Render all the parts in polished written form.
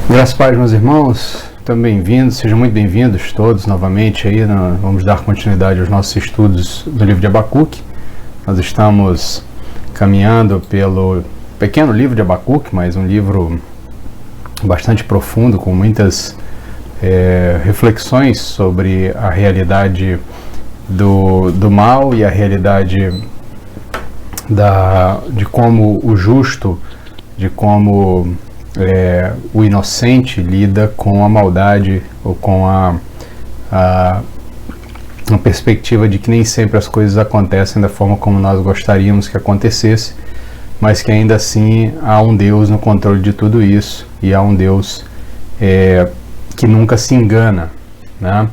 Graças a Deus, meus irmãos, então bem-vindos, sejam muito bem-vindos todos novamente aí, vamos dar continuidade aos nossos estudos do livro de Abacuque. Nós estamos caminhando pelo pequeno livro de Abacuque, mas um livro bastante profundo, com muitas reflexões sobre a realidade do mal e a realidade de como o justo, de como o inocente lida com a maldade ou com a perspectiva de que nem sempre as coisas acontecem da forma como nós gostaríamos que acontecesse, mas que ainda assim há um Deus no controle de tudo isso e há um Deus que nunca se engana, né?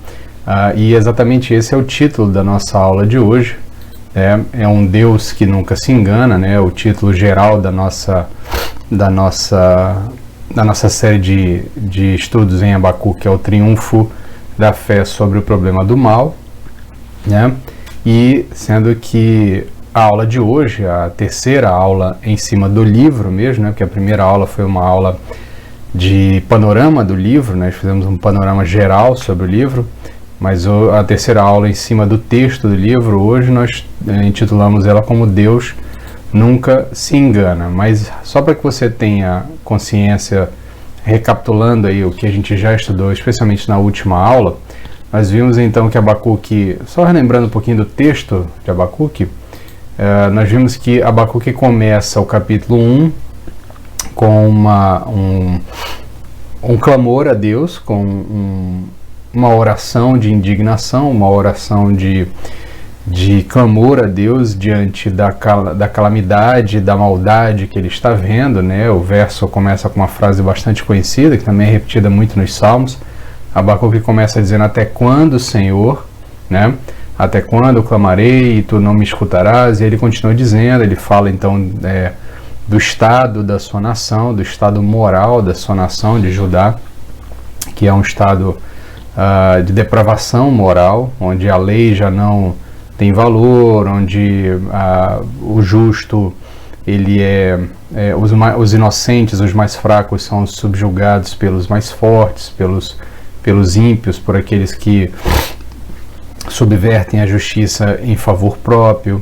E exatamente esse é o título da nossa aula de hoje. É um Deus que nunca se engana, né? O título geral da nossa série de estudos em Abacuque é o triunfo da fé sobre o problema do mal, né? E sendo que a aula de hoje, a terceira aula em cima do livro mesmo, né? Porque a primeira aula foi uma aula de panorama do livro, né? Nós fizemos um panorama geral sobre o livro, mas a terceira aula em cima do texto do livro, hoje nós intitulamos ela como Deus nunca se engana. Mas só para que você tenha consciência, recapitulando aí o que a gente já estudou, especialmente na última aula, nós vimos então que Abacuque, só relembrando um pouquinho do texto de Abacuque, nós vimos que Abacuque começa o capítulo 1 com um clamor a Deus, com uma oração de indignação, uma oração de clamor a Deus diante da calamidade, da maldade que ele está vendo, né? O verso começa com uma frase bastante conhecida, que também é repetida muito nos Salmos. Abacuque começa dizendo: até quando, Senhor, né? Até quando clamarei e tu não me escutarás? E ele continua dizendo, ele fala então do estado da sua nação, do estado moral da sua nação de Judá, que é um estado de depravação moral, onde a lei já não tem valor, onde o justo, ele os inocentes, os mais fracos são subjugados pelos mais fortes, pelos ímpios, por aqueles que subvertem a justiça em favor próprio,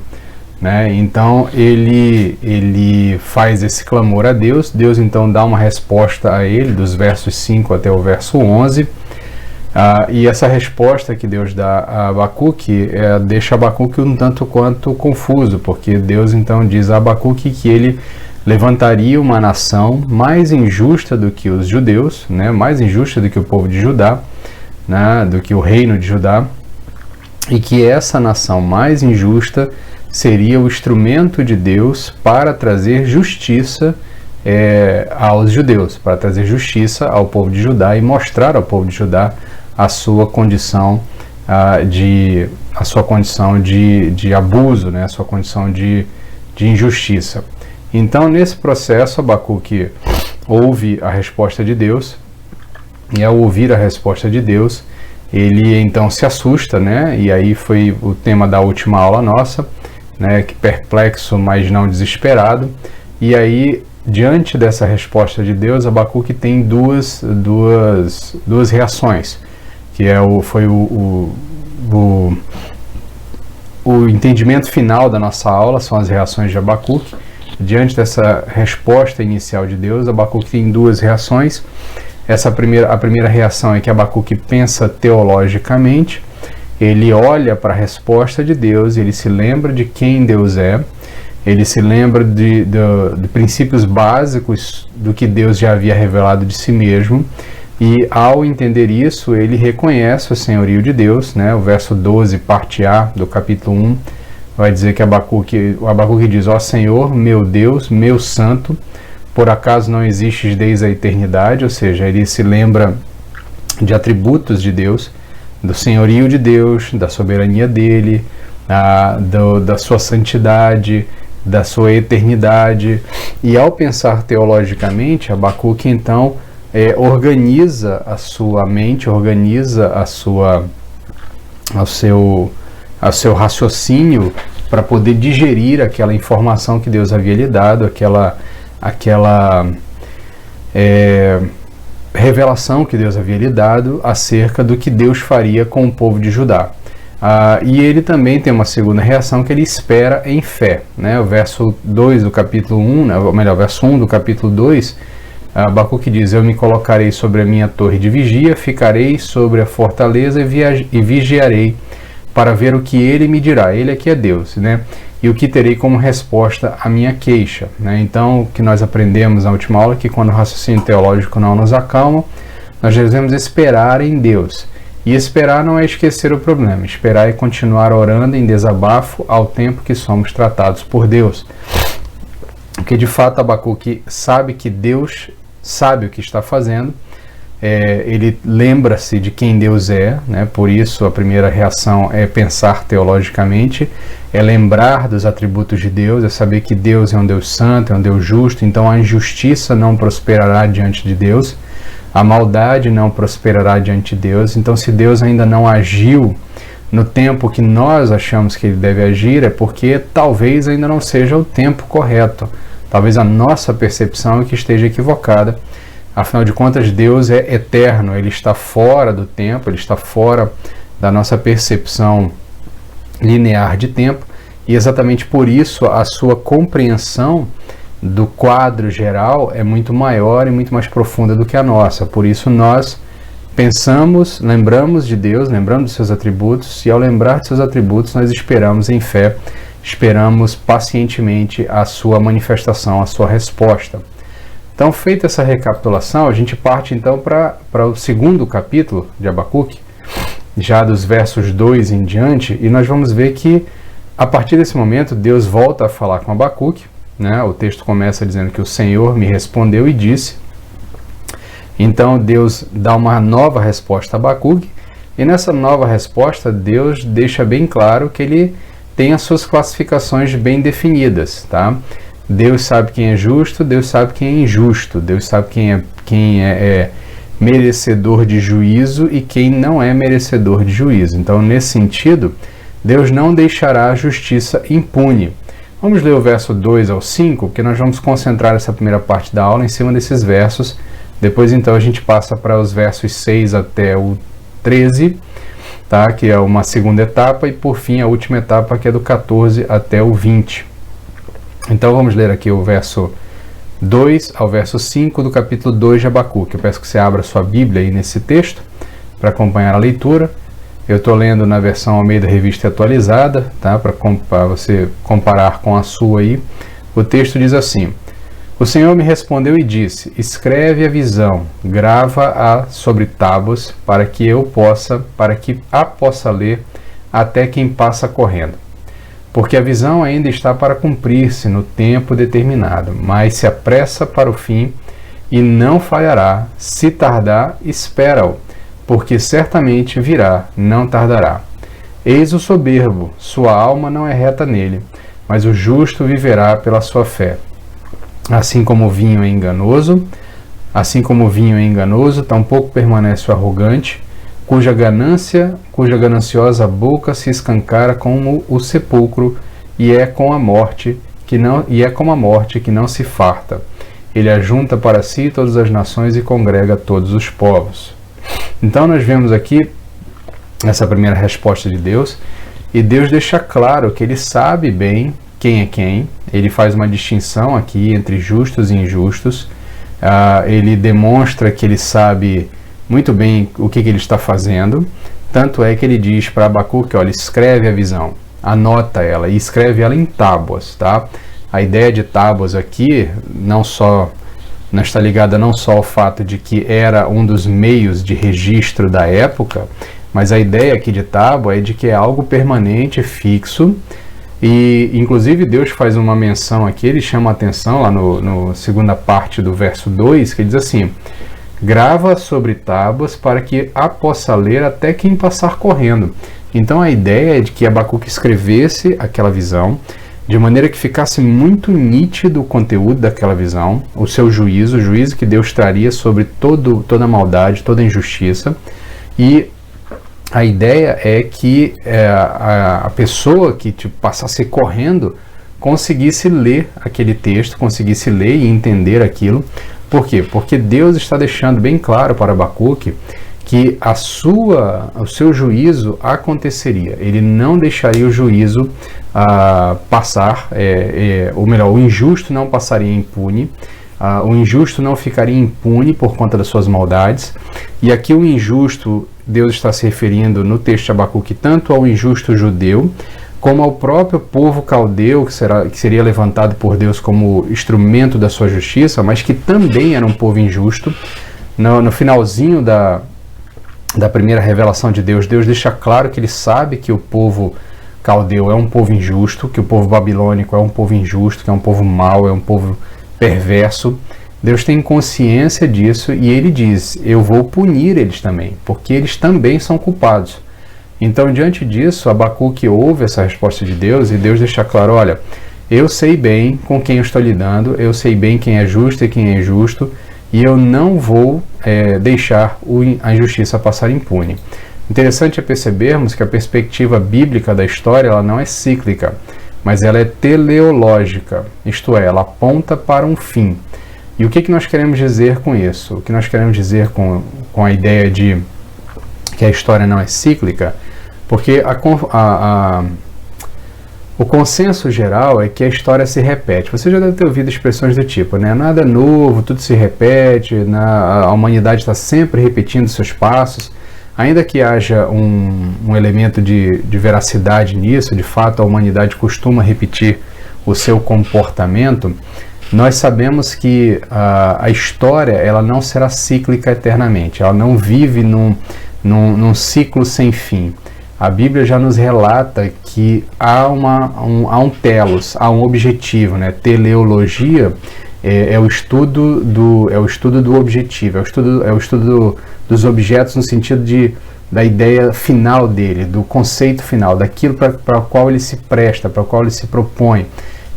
né? Então ele faz esse clamor a Deus. Deus então dá uma resposta a ele, dos versos 5 até o verso 11. E essa resposta que Deus dá a Abacuque deixa Abacuque um tanto quanto confuso, porque Deus então diz a Abacuque que ele levantaria uma nação mais injusta do que os judeus, né, mais injusta do que o povo de Judá, né, do que o reino de Judá, e que essa nação mais injusta seria o instrumento de Deus para trazer justiça aos judeus, para trazer justiça ao povo de Judá e mostrar ao povo de Judá a sua condição de abuso, né? A sua condição de injustiça. Então, nesse processo, Abacuque ouve a resposta de Deus, e ao ouvir a resposta de Deus, ele então se assusta, né? E aí foi o tema da última aula nossa, né? Que perplexo, mas não desesperado. E aí, diante dessa resposta de Deus, Abacuque tem duas reações, que foi o entendimento final da nossa aula, são as reações de Abacuque. Diante dessa resposta inicial de Deus, Abacuque tem duas reações. A primeira reação é que Abacuque pensa teologicamente, ele olha para a resposta de Deus, ele se lembra de quem Deus é, ele se lembra de princípios básicos do que Deus já havia revelado de si mesmo, e ao entender isso, ele reconhece o senhorio de Deus, né? O verso 12, parte A do capítulo 1, vai dizer que o Abacuque diz: ó Senhor, meu Deus, meu santo, por acaso não existes desde a eternidade? Ou seja, ele se lembra de atributos de Deus, do senhorio de Deus, da soberania dele, da sua santidade, da sua eternidade. E ao pensar teologicamente, Abacuque então organiza a sua mente, organiza o seu raciocínio para poder digerir aquela informação que Deus havia lhe dado, aquela revelação que Deus havia lhe dado acerca do que Deus faria com o povo de Judá. E ele também tem uma segunda reação, que ele espera em fé, né? O verso 2 do capítulo 1, né? Ou melhor, verso 1 do capítulo 2, Abacuque diz: eu me colocarei sobre a minha torre de vigia, ficarei sobre a fortaleza e vigiarei para ver o que ele me dirá. Ele aqui é Deus, né? E o que terei como resposta à minha queixa, né? Então, o que nós aprendemos na última aula é que quando o raciocínio teológico não nos acalma, nós devemos esperar em Deus. E esperar não é esquecer o problema, esperar é continuar orando em desabafo ao tempo que somos tratados por Deus. Porque de fato Abacuque sabe que Deus sabe o que está fazendo, ele lembra-se de quem Deus é, né? Por isso a primeira reação é pensar teologicamente, é lembrar dos atributos de Deus, é saber que Deus é um Deus santo, é um Deus justo, então a injustiça não prosperará diante de Deus, a maldade não prosperará diante de Deus. Então, se Deus ainda não agiu no tempo que nós achamos que ele deve agir, é porque talvez ainda não seja o tempo correto. Talvez a nossa percepção é que esteja equivocada. Afinal de contas, Deus é eterno, ele está fora do tempo, ele está fora da nossa percepção linear de tempo, e exatamente por isso a sua compreensão do quadro geral é muito maior e muito mais profunda do que a nossa. Por isso nós pensamos, lembramos de Deus, lembramos dos seus atributos, e ao lembrar de seus atributos nós esperamos em fé, esperamos pacientemente a sua manifestação, a sua resposta. Então, feita essa recapitulação, a gente parte então para o segundo capítulo de Abacuque, já dos versos 2 em diante, e nós vamos ver que a partir desse momento Deus volta a falar com Abacuque, né? O texto começa dizendo que o Senhor me respondeu e disse. Então Deus dá uma nova resposta a Abacuque, e nessa nova resposta Deus deixa bem claro que ele tem as suas classificações bem definidas, tá? Deus sabe quem é justo, Deus sabe quem é injusto, Deus sabe quem é merecedor de juízo e quem não é merecedor de juízo. Então, nesse sentido, Deus não deixará a justiça impune. Vamos ler o verso 2 ao 5, porque nós vamos concentrar essa primeira parte da aula em cima desses versos. Depois, então, a gente passa para os versos 6 até o 13, tá? Que é uma segunda etapa, e por fim a última etapa, que é do 14 até o 20. Então vamos ler aqui o verso 2 ao verso 5 do capítulo 2 de Abacuque. Eu peço que você abra sua Bíblia aí nesse texto para acompanhar a leitura. Eu estou lendo na versão Almeida Revista Atualizada, tá? Para você comparar com a sua aí. O texto diz assim: o Senhor me respondeu e disse: escreve a visão, grava-a sobre tábuas, para que a possa ler até quem passa correndo. Porque a visão ainda está para cumprir-se no tempo determinado, mas se apressa para o fim e não falhará. Se tardar, espera-o, porque certamente virá, não tardará. Eis o soberbo, sua alma não é reta nele, mas o justo viverá pela sua fé. Assim como o vinho é enganoso, tampouco permanece o arrogante, cuja gananciosa boca se escancara como o sepulcro, e é como a morte que não se farta. Ele ajunta para si todas as nações e congrega todos os povos. Então nós vemos aqui essa primeira resposta de Deus, e Deus deixa claro que ele sabe bem quem é quem. Ele faz uma distinção aqui entre justos e injustos. Ele demonstra que ele sabe muito bem o que ele está fazendo, tanto é que ele diz para Abacuque: olha, escreve a visão, anota ela e escreve ela em tábuas, tá? A ideia de tábuas aqui não está ligada não só ao fato de que era um dos meios de registro da época, mas a ideia aqui de tábua é de que é algo permanente, fixo, e inclusive Deus faz uma menção aqui, ele chama a atenção lá no segunda parte do verso 2, que ele diz assim: grava sobre tábuas para que a possa ler até quem passar correndo. Então a ideia é de que Abacuque escrevesse aquela visão de maneira que ficasse muito nítido o conteúdo daquela visão, o seu juízo, o juízo que Deus traria sobre toda a maldade, toda a injustiça. E a ideia é que a pessoa que passasse correndo conseguisse ler aquele texto, conseguisse ler e entender aquilo, Por quê? Porque Deus está deixando bem claro para Abacuque que o seu juízo aconteceria. Ele não deixaria o juízo passar, ou melhor, o injusto não passaria impune, o injusto não ficaria impune por conta das suas maldades. E aqui o injusto, Deus está se referindo no texto de Abacuque tanto ao injusto judeu, como ao próprio povo caldeu, que seria levantado por Deus como instrumento da sua justiça, mas que também era um povo injusto. No finalzinho da primeira revelação de Deus, Deus deixa claro que ele sabe que o povo caldeu é um povo injusto, que o povo babilônico é um povo injusto, que é um povo mau, é um povo perverso. Deus tem consciência disso e ele diz: eu vou punir eles também, porque eles também são culpados. Então, diante disso, Abacuque ouve essa resposta de Deus e Deus deixa claro: olha, eu sei bem com quem eu estou lidando, eu sei bem quem é justo e quem é injusto, e eu não vou deixar a injustiça passar impune. Interessante é percebermos que a perspectiva bíblica da história ela não é cíclica, mas ela é teleológica, isto é, ela aponta para um fim. E o que nós queremos dizer com isso? O que nós queremos dizer com a ideia de que a história não é cíclica? Porque o consenso geral é que a história se repete. Você já deve ter ouvido expressões do tipo, né? Nada novo, tudo se repete, a humanidade está sempre repetindo seus passos. Ainda que haja um elemento de veracidade nisso, de fato a humanidade costuma repetir o seu comportamento, nós sabemos que a história ela não será cíclica eternamente, ela não vive num ciclo sem fim. A Bíblia já nos relata que há um telos, há um objetivo, né? Teleologia é o estudo do objetivo, é o estudo dos objetos no sentido da ideia final dele, do conceito final, daquilo para o qual ele se presta, para o qual ele se propõe.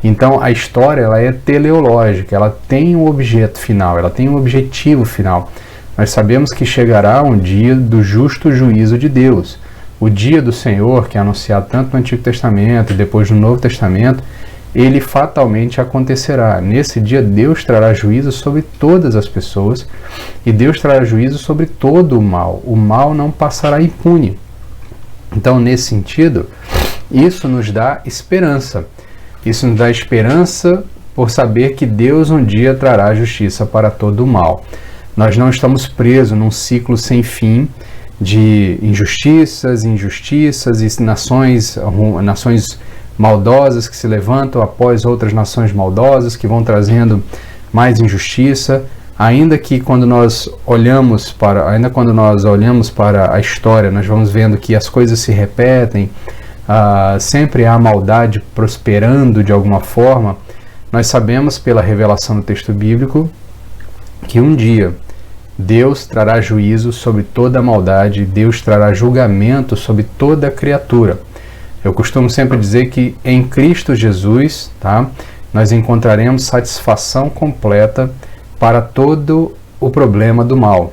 Então a história ela é teleológica, ela tem um objeto final, ela tem um objetivo final. Nós sabemos que chegará um dia do justo juízo de Deus. O dia do Senhor, que é anunciado tanto no Antigo Testamento e depois no Novo Testamento, ele fatalmente acontecerá. Nesse dia Deus trará juízo sobre todas as pessoas e Deus trará juízo sobre todo o mal. O mal não passará impune. Então, nesse sentido, isso nos dá esperança. Isso nos dá esperança por saber que Deus um dia trará justiça para todo o mal. Nós não estamos presos num ciclo sem fim de injustiças e nações maldosas que se levantam após outras nações maldosas, que vão trazendo mais injustiça. Ainda quando nós olhamos para a história, nós vamos vendo que as coisas se repetem, sempre há maldade prosperando de alguma forma. Nós sabemos pela revelação do texto bíblico que um dia Deus trará juízo sobre toda a maldade, Deus trará julgamento sobre toda a criatura. Eu costumo sempre dizer que em Cristo Jesus, nós encontraremos satisfação completa para todo o problema do mal.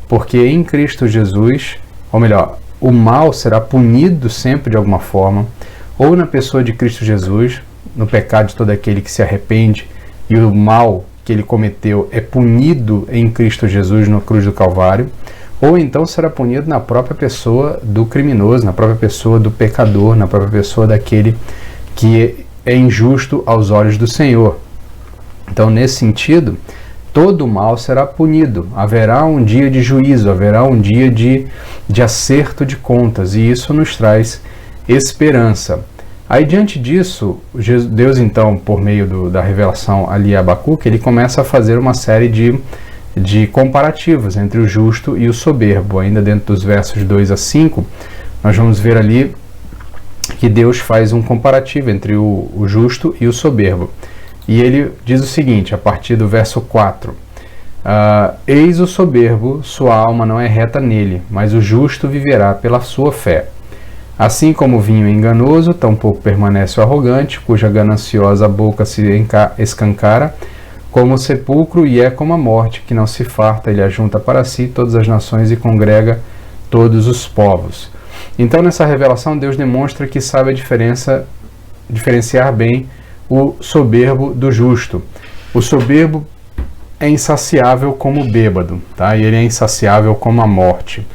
Porque em Cristo Jesus, ou melhor, o mal será punido sempre de alguma forma, ou na pessoa de Cristo Jesus, no pecado de todo aquele que se arrepende, e o mal que ele cometeu é punido em Cristo Jesus na cruz do Calvário, ou então será punido na própria pessoa do criminoso, na própria pessoa do pecador, na própria pessoa daquele que é injusto aos olhos do Senhor. Então, nesse sentido, todo o mal será punido, haverá um dia de juízo, haverá um dia de acerto de contas, e isso nos traz esperança. Aí, diante disso, Deus, então, por meio da revelação ali a Abacuque, ele começa a fazer uma série de comparativos entre o justo e o soberbo. Ainda dentro dos versos 2 a 5, nós vamos ver ali que Deus faz um comparativo entre o justo e o soberbo. E ele diz o seguinte, a partir do verso 4, eis o soberbo, sua alma não é reta nele, mas o justo viverá pela sua fé. Assim como o vinho enganoso, tampouco permanece o arrogante, cuja gananciosa boca se escancara, como o sepulcro, e é como a morte, que não se farta, ele ajunta para si todas as nações e congrega todos os povos. Então, nessa revelação, Deus demonstra que sabe diferenciar bem o soberbo do justo. O soberbo é insaciável como o bêbado, tá? E ele é insaciável como a morte,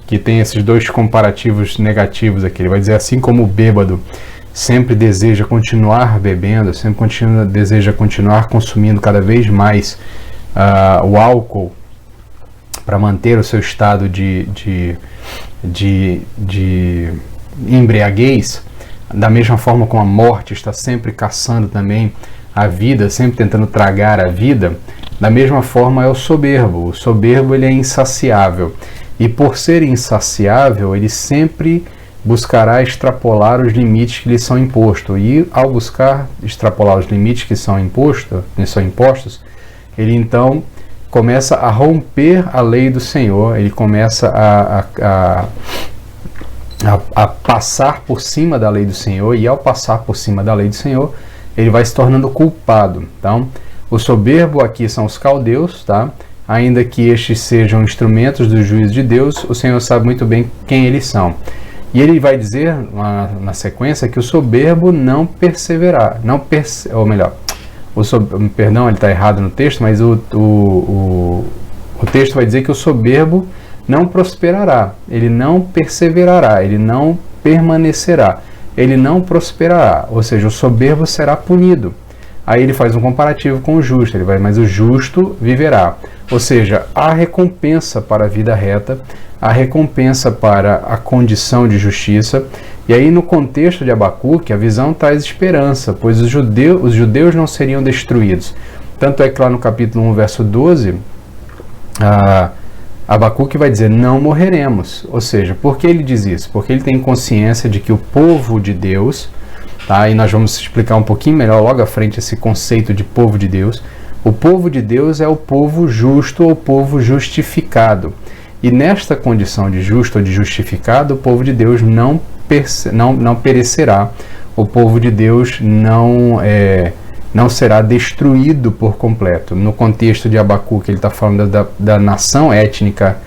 que tem esses dois comparativos negativos aqui. Ele vai dizer, assim como o bêbado sempre deseja continuar bebendo, deseja continuar consumindo cada vez mais o álcool para manter o seu estado de embriaguez, da mesma forma como a morte está sempre caçando também a vida, sempre tentando tragar a vida, da mesma forma é o soberbo. O soberbo, ele é insaciável, e por ser insaciável, ele sempre buscará extrapolar os limites que lhe são impostos, e ao buscar extrapolar os limites que são impostos, ele então começa a romper a lei do Senhor, ele começa a passar por cima da lei do Senhor, e ao passar por cima da lei do Senhor, ele vai se tornando culpado. Então, o soberbo aqui são os caldeus, tá? Ainda que estes sejam instrumentos do juízo de Deus, o Senhor sabe muito bem quem eles são. E ele vai dizer na sequência que o soberbo não perseverar, perdão, ele está errado no texto, mas o texto vai dizer que o soberbo não prosperará, ele não perseverará, ele não permanecerá, ele não prosperará, ou seja, o soberbo será punido. Aí ele faz um comparativo com o justo, mas o justo viverá. Ou seja, há recompensa para a vida reta, há recompensa para a condição de justiça. E aí no contexto de Abacuque, a visão traz esperança, pois os judeus não seriam destruídos. Tanto é que lá no capítulo 1, verso 12, Abacuque vai dizer, não morreremos. Ou seja, por que ele diz isso? Porque ele tem consciência de que o povo de Deus, tá? E nós vamos explicar um pouquinho melhor logo à frente esse conceito de povo de Deus. O povo de Deus é o povo justo ou povo justificado. E nesta condição de justo ou de justificado, o povo de Deus não perecerá. O povo de Deus não será destruído por completo. No contexto de Abacuque, ele está falando da nação étnica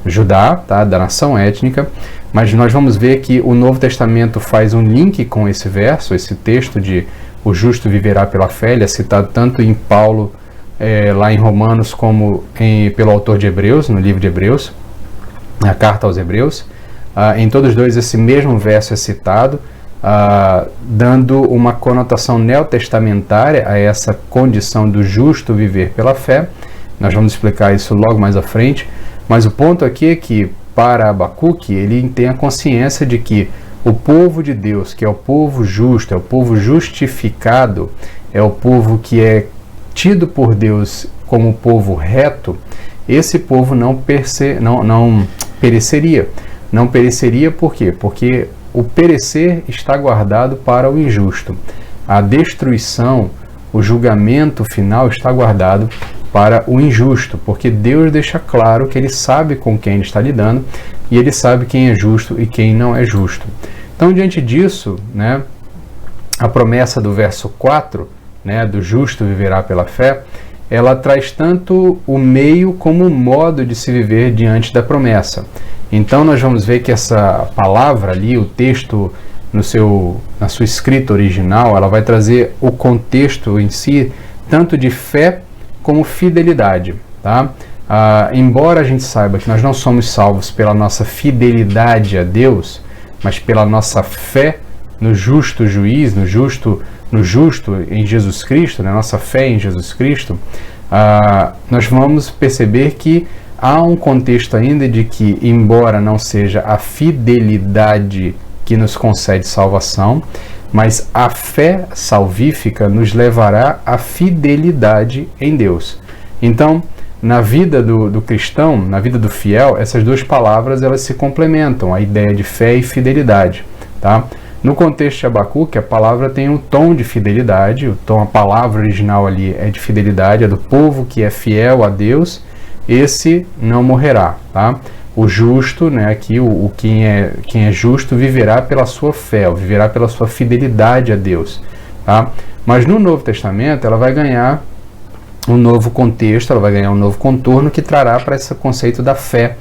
Judá, tá? Da nação étnica. Mas nós vamos ver que o Novo Testamento faz um link com esse verso, esse texto de o justo viverá pela fé. Ele é citado tanto em Paulo, lá em Romanos, como pelo autor de Hebreus, no livro de Hebreus, na carta aos Hebreus. Em todos os dois, esse mesmo verso é citado, dando uma conotação neotestamentária a essa condição do justo viver pela fé. Nós vamos explicar isso logo mais à frente. Mas o ponto aqui é que, para Abacuque, ele tem a consciência de que o povo de Deus, que é o povo justo, é o povo justificado, é o povo que é tido por Deus como povo reto, esse povo não pereceria. Não pereceria por quê? Porque o perecer está guardado para o injusto. A destruição, o julgamento final está guardado para o injusto, porque Deus deixa claro que ele sabe com quem ele está lidando e ele sabe quem é justo e quem não é justo. Então, diante disso, né, a promessa do verso 4, né, do justo viverá pela fé, ela traz tanto o meio como o modo de se viver diante da promessa. Então nós vamos ver que essa palavra ali, o texto na sua escrita original, ela vai trazer o contexto em si, tanto de fé como fidelidade. Tá? Embora a gente saiba que nós não somos salvos pela nossa fidelidade a Deus, mas pela nossa fé no justo juiz, no justo em Jesus Cristo, né? Nossa fé em Jesus Cristo, nós vamos perceber que há um contexto ainda de que, embora não seja a fidelidade que nos concede salvação, mas a fé salvífica nos levará à fidelidade em Deus. Então, na vida do cristão, na vida do fiel, essas duas palavras elas se complementam, a ideia de fé e fidelidade. Tá? No contexto de Abacuque, a palavra tem um tom de fidelidade, a palavra original ali é de fidelidade, é do povo que é fiel a Deus, esse não morrerá. Tá? O justo, né, aqui quem é justo viverá pela sua fé, viverá pela sua fidelidade a Deus. Tá? Mas no Novo Testamento ela vai ganhar um novo contexto, ela vai ganhar um novo contorno que trará para esse conceito da fé,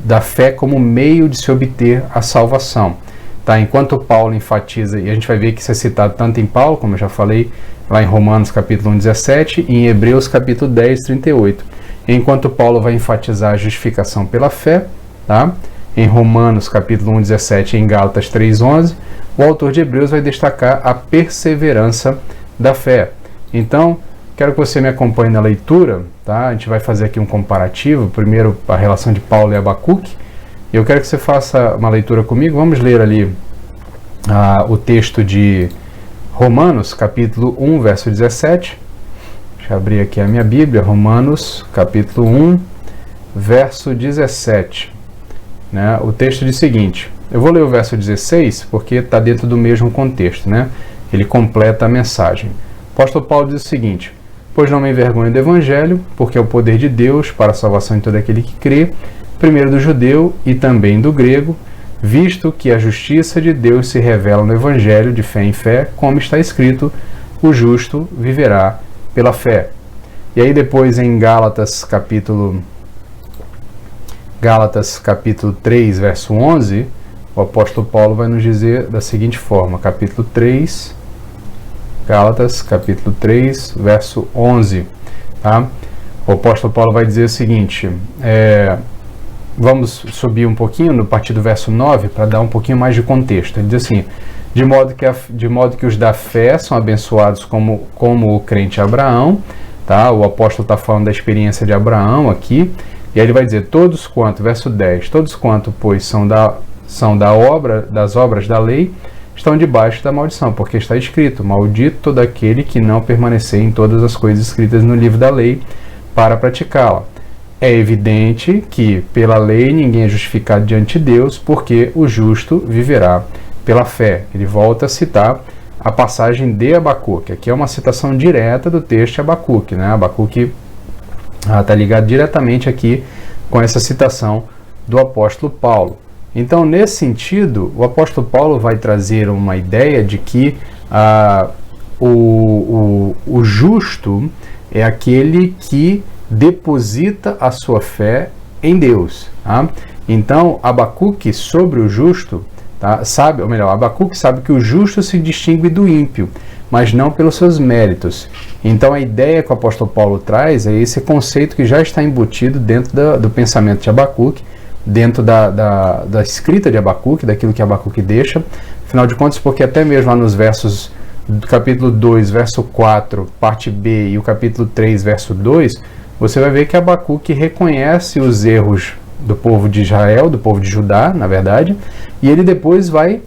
da fé como meio de se obter a salvação. tá? Enquanto Paulo enfatiza, e a gente vai ver que isso é citado tanto em Paulo, como eu já falei, lá em Romanos capítulo 1, 17, e em Hebreus capítulo 10, 38. Enquanto Paulo vai enfatizar a justificação pela fé, tá? Em Romanos capítulo 1, 17 e em Gálatas 3, 11, o autor de Hebreus vai destacar a perseverança da fé. Então, quero que você me acompanhe na leitura, tá? A gente vai fazer aqui um comparativo, primeiro a relação de Paulo e Abacuque. Eu quero que você faça uma leitura comigo. Vamos ler ali o texto de Romanos, capítulo 1, verso 17. Deixa eu abrir aqui a minha Bíblia. Romanos, capítulo 1, verso 17. Né? O texto diz o seguinte. Eu vou ler o verso 16, porque está dentro do mesmo contexto, né? Ele completa a mensagem. O apóstolo Paulo diz o seguinte: pois não me envergonho do Evangelho, porque é o poder de Deus para a salvação de todo aquele que crê, primeiro do judeu e também do grego, visto que a justiça de Deus se revela no Evangelho de fé em fé, como está escrito, o justo viverá pela fé. E aí depois em Gálatas capítulo 3, verso 11, o apóstolo Paulo vai nos dizer da seguinte forma, Gálatas capítulo 3, verso 11, tá? O apóstolo Paulo vai dizer o seguinte, vamos subir um pouquinho, a partir do verso 9, para dar um pouquinho mais de contexto. Ele diz assim, de modo que os da fé são abençoados como o crente Abraão, tá? O apóstolo está falando da experiência de Abraão aqui, e aí ele vai dizer, todos quanto, verso 10, todos quanto, pois, são das obras da lei, estão debaixo da maldição, porque está escrito, maldito todo aquele que não permanecer em todas as coisas escritas no livro da lei para praticá-la. É evidente que pela lei ninguém é justificado diante de Deus, porque o justo viverá pela fé. Ele volta a citar a passagem de Abacuque. Aqui é uma citação direta do texto de Abacuque, né? Abacuque está ligado diretamente aqui com essa citação do apóstolo Paulo. Então, nesse sentido, o apóstolo Paulo vai trazer uma ideia de que o justo é aquele que deposita a sua fé em Deus. Tá? Então, Abacuque sobre o justo, tá? Abacuque sabe que o justo se distingue do ímpio, mas não pelos seus méritos. Então, a ideia que o apóstolo Paulo traz é esse conceito que já está embutido dentro do pensamento de Abacuque, dentro da escrita de Abacuque, daquilo que Abacuque deixa. Afinal de contas, porque até mesmo lá nos versos do capítulo 2, verso 4, parte B, e o capítulo 3, verso 2, você vai ver que Abacuque reconhece os erros do povo de Israel, do povo de Judá, na verdade, e ele depois vai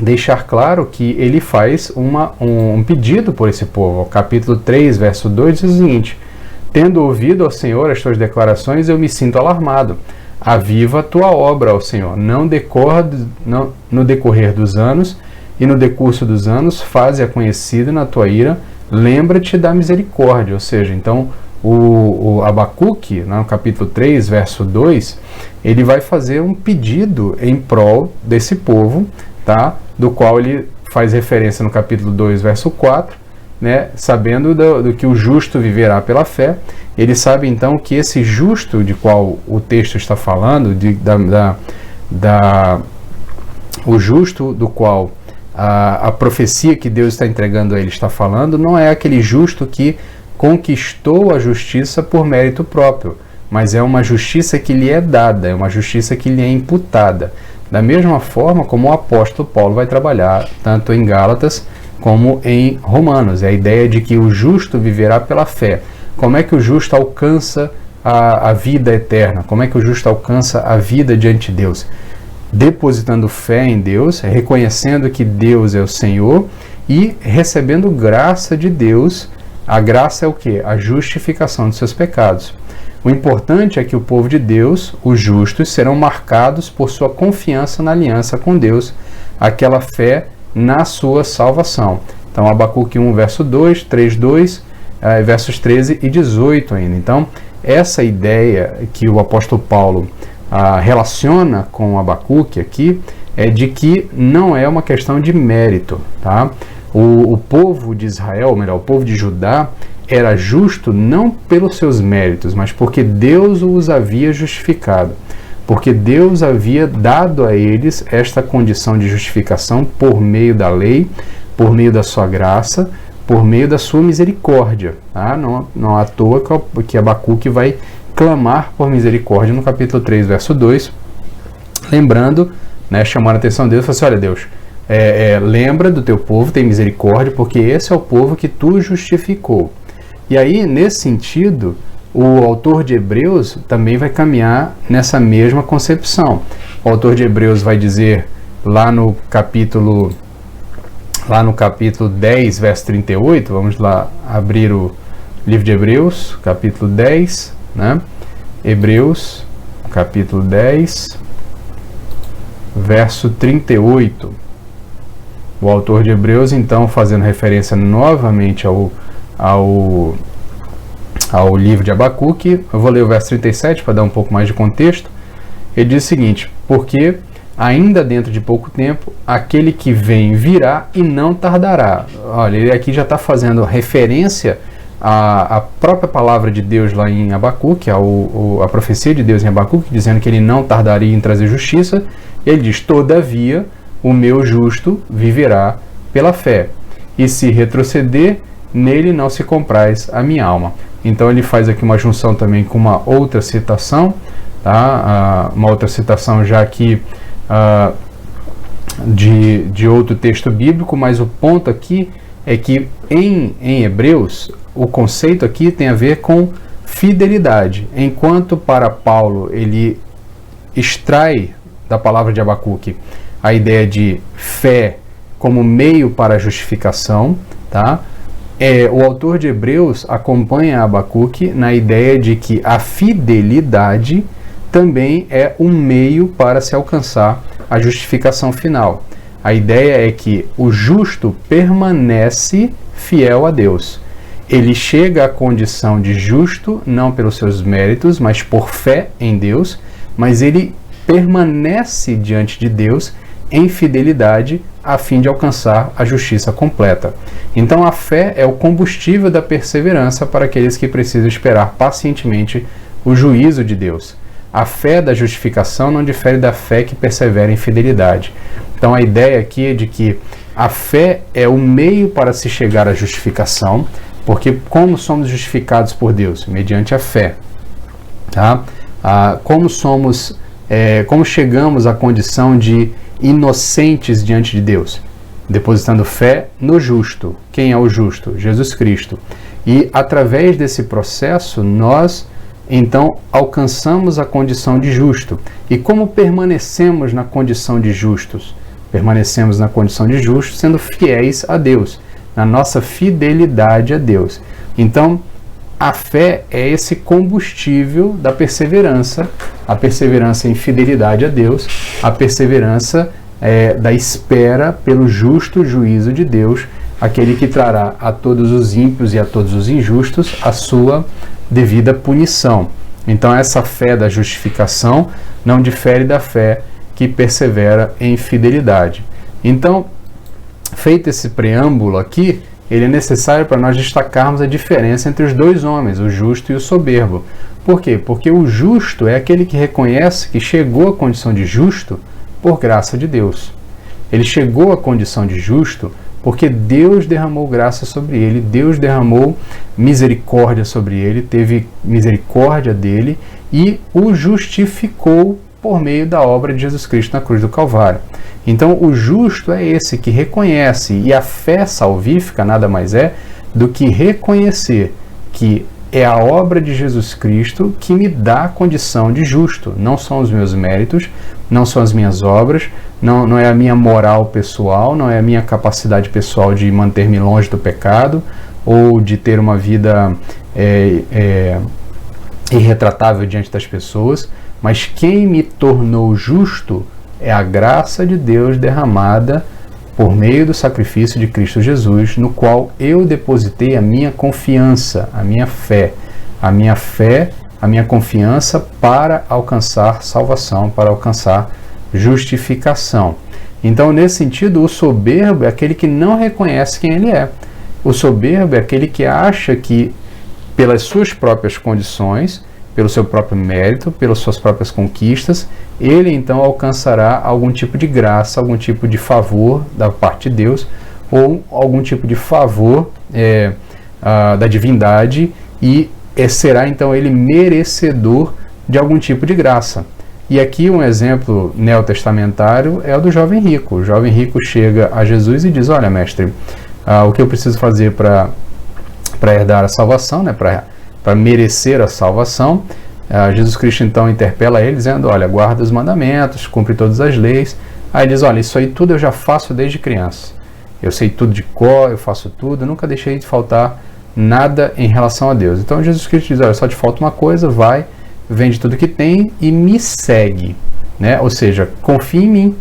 deixar claro que ele faz um pedido por esse povo. O capítulo 3, verso 2 diz o seguinte: tendo ouvido ao Senhor as tuas declarações, eu me sinto alarmado. Aviva a tua obra, ó Senhor, no decorrer dos anos, e no decurso dos anos, faze-a conhecida na tua ira, lembra-te da misericórdia. Ou seja, então, o Abacuque, no capítulo 3, verso 2, ele vai fazer um pedido em prol desse povo, tá? Do qual ele faz referência no capítulo 2, verso 4, né? Sabendo do que o justo viverá pela fé. Ele sabe então que esse justo de qual o texto está falando, o justo do qual a profecia que Deus está entregando a ele está falando, não é aquele justo que conquistou a justiça por mérito próprio, mas é uma justiça que lhe é dada, é uma justiça que lhe é imputada. Da mesma forma como o apóstolo Paulo vai trabalhar, tanto em Gálatas como em Romanos. É a ideia de que o justo viverá pela fé. Como é que o justo alcança a vida eterna? Como é que o justo alcança a vida diante de Deus? Depositando fé em Deus, reconhecendo que Deus é o Senhor e recebendo graça de Deus. A graça é o quê? A justificação dos seus pecados. O importante é que o povo de Deus, os justos, serão marcados por sua confiança na aliança com Deus, aquela fé na sua salvação. Então, Abacuque 1, verso 2, 3, 2, versos 13 e 18 ainda. Então, essa ideia que o apóstolo Paulo relaciona com Abacuque aqui é de que não é uma questão de mérito, tá? O povo de Israel, ou melhor, o povo de Judá, era justo não pelos seus méritos, mas porque Deus os havia justificado. porque Deus havia dado a eles esta condição de justificação por meio da lei, por meio da sua graça, por meio da sua misericórdia. Tá? Não à toa que Abacuque vai clamar por misericórdia no capítulo 3, verso 2, lembrando, né, chamando a atenção de Deus, falou assim, olha Deus, lembra do teu povo, tem misericórdia, porque esse é o povo que tu justificou. E aí, nesse sentido, o autor de Hebreus também vai caminhar nessa mesma concepção. O autor de Hebreus vai dizer lá no capítulo 10, verso 38, vamos lá abrir o livro de Hebreus, capítulo 10, né? Hebreus, capítulo 10, verso 38. O autor de Hebreus, então, fazendo referência novamente ao livro de Abacuque, eu vou ler o verso 37 para dar um pouco mais de contexto. Ele diz o seguinte: porque ainda dentro de pouco tempo, aquele que vem virá e não tardará. Olha, ele aqui já está fazendo referência à própria palavra de Deus lá em Abacuque, a profecia de Deus em Abacuque, dizendo que ele não tardaria em trazer justiça. Ele diz, todavia, o meu justo viverá pela fé, e se retroceder, nele não se compraz a minha alma. Então ele faz aqui uma junção também com uma outra citação, tá? Uma outra citação já aqui de outro texto bíblico, mas o ponto aqui é que em Hebreus, o conceito aqui tem a ver com fidelidade, enquanto para Paulo ele extrai da palavra de Abacuque a ideia de fé como meio para a justificação, tá? O autor de Hebreus acompanha Abacuque na ideia de que a fidelidade também é um meio para se alcançar a justificação final. A ideia é que o justo permanece fiel a Deus. Ele chega à condição de justo, não pelos seus méritos, mas por fé em Deus, mas ele permanece diante de Deus em fidelidade a fim de alcançar a justiça completa. Então a fé é o combustível da perseverança para aqueles que precisam esperar pacientemente o juízo de Deus. A fé da justificação não difere da fé que persevera em fidelidade. Então a ideia aqui é de que a fé é o meio para se chegar à justificação, porque como somos justificados por Deus? Mediante a fé. Tá? Como chegamos à condição de inocentes diante de Deus? Depositando fé no justo. Quem é o justo? Jesus Cristo. E através desse processo nós então alcançamos a condição de justo. E como permanecemos na condição de justos? Permanecemos na condição de justos sendo fiéis a Deus, na nossa fidelidade a Deus. Então a fé é esse combustível da perseverança, a perseverança em fidelidade a Deus, a perseverança da espera pelo justo juízo de Deus, aquele que trará a todos os ímpios e a todos os injustos a sua devida punição. Então essa fé da justificação não difere da fé que persevera em fidelidade. Então, feito esse preâmbulo aqui, ele é necessário para nós destacarmos a diferença entre os dois homens, o justo e o soberbo. Por quê? Porque o justo é aquele que reconhece que chegou à condição de justo por graça de Deus. Ele chegou à condição de justo porque Deus derramou graça sobre ele, Deus derramou misericórdia sobre ele, teve misericórdia dele e o justificou por meio da obra de Jesus Cristo na cruz do Calvário. Então o justo é esse que reconhece, e a fé salvífica nada mais é do que reconhecer que é a obra de Jesus Cristo que me dá a condição de justo. Não são os meus méritos, não são as minhas obras, não é a minha moral pessoal, não é a minha capacidade pessoal de manter-me longe do pecado ou de ter uma vida irretratável diante das pessoas, mas quem me tornou justo é a graça de Deus derramada por meio do sacrifício de Cristo Jesus, no qual eu depositei a minha confiança, a minha fé, a minha confiança para alcançar salvação, para alcançar justificação. Então, nesse sentido, o soberbo é aquele que não reconhece quem ele é. O soberbo é aquele que acha que, pelas suas próprias condições, pelo seu próprio mérito, pelas suas próprias conquistas, ele então alcançará algum tipo de graça, algum tipo de favor da parte de Deus, ou algum tipo de favor da divindade, e será então ele merecedor de algum tipo de graça. E aqui um exemplo neotestamentário é o do jovem rico. O jovem rico chega a Jesus e diz: olha, mestre, o que eu preciso fazer para herdar a salvação, né, para merecer a salvação? Jesus Cristo então interpela ele dizendo: olha, guarda os mandamentos, cumpre todas as leis. Aí ele diz: olha, isso aí tudo eu já faço desde criança. Eu sei tudo de cor, eu faço tudo, eu nunca deixei de faltar nada em relação a Deus. Então Jesus Cristo diz: olha, só te falta uma coisa, vai, vende tudo que tem e me segue, né? Ou seja, confia em mim,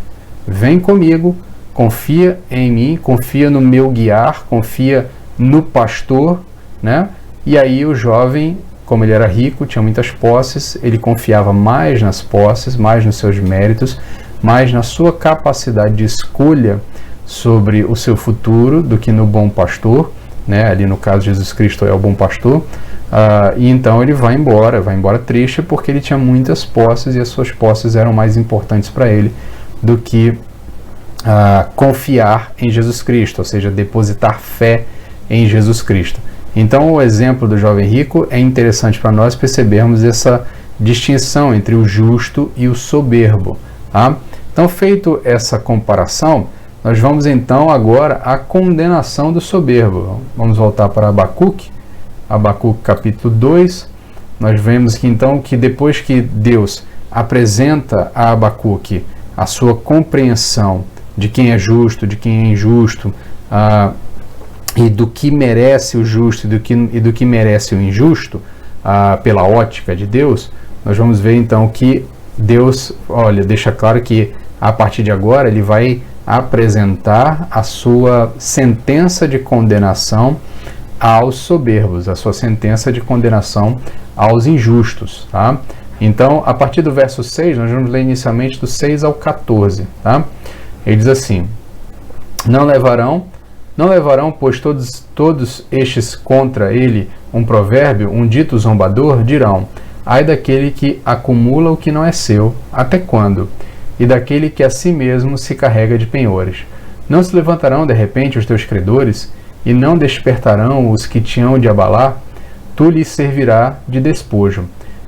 vem comigo, confia em mim, confia no meu guiar, confia no pastor, né? E aí o jovem, como ele era rico, tinha muitas posses, ele confiava mais nas posses, mais nos seus méritos, mais na sua capacidade de escolha sobre o seu futuro do que no bom pastor, né? Ali no caso Jesus Cristo é o bom pastor. E então ele vai embora triste, porque ele tinha muitas posses e as suas posses eram mais importantes para ele do que confiar em Jesus Cristo, ou seja, depositar fé em Jesus Cristo. Então o exemplo do jovem rico é interessante para nós percebermos essa distinção entre o justo e o soberbo, tá? Então, feito essa comparação, nós vamos então agora à condenação do soberbo. Vamos voltar para Abacuque capítulo 2, nós vemos que então que depois que Deus apresenta a Abacuque a sua compreensão de quem é justo, de quem é injusto, e do que merece o justo e do que merece o injusto, pela ótica de Deus, nós vamos ver então que Deus, olha, deixa claro que a partir de agora ele vai apresentar a sua sentença de condenação aos soberbos, a sua sentença de condenação aos injustos, tá? Então, a partir do verso 6, nós vamos ler inicialmente do 6 ao 14, tá? Ele diz assim: Não levarão, pois todos estes contra ele um provérbio, um dito zombador, dirão: ai daquele que acumula o que não é seu, até quando? E daquele que a si mesmo se carrega de penhores. Não se levantarão de repente os teus credores, e não despertarão os que te hão de abalar? Tu lhes servirá de despojo.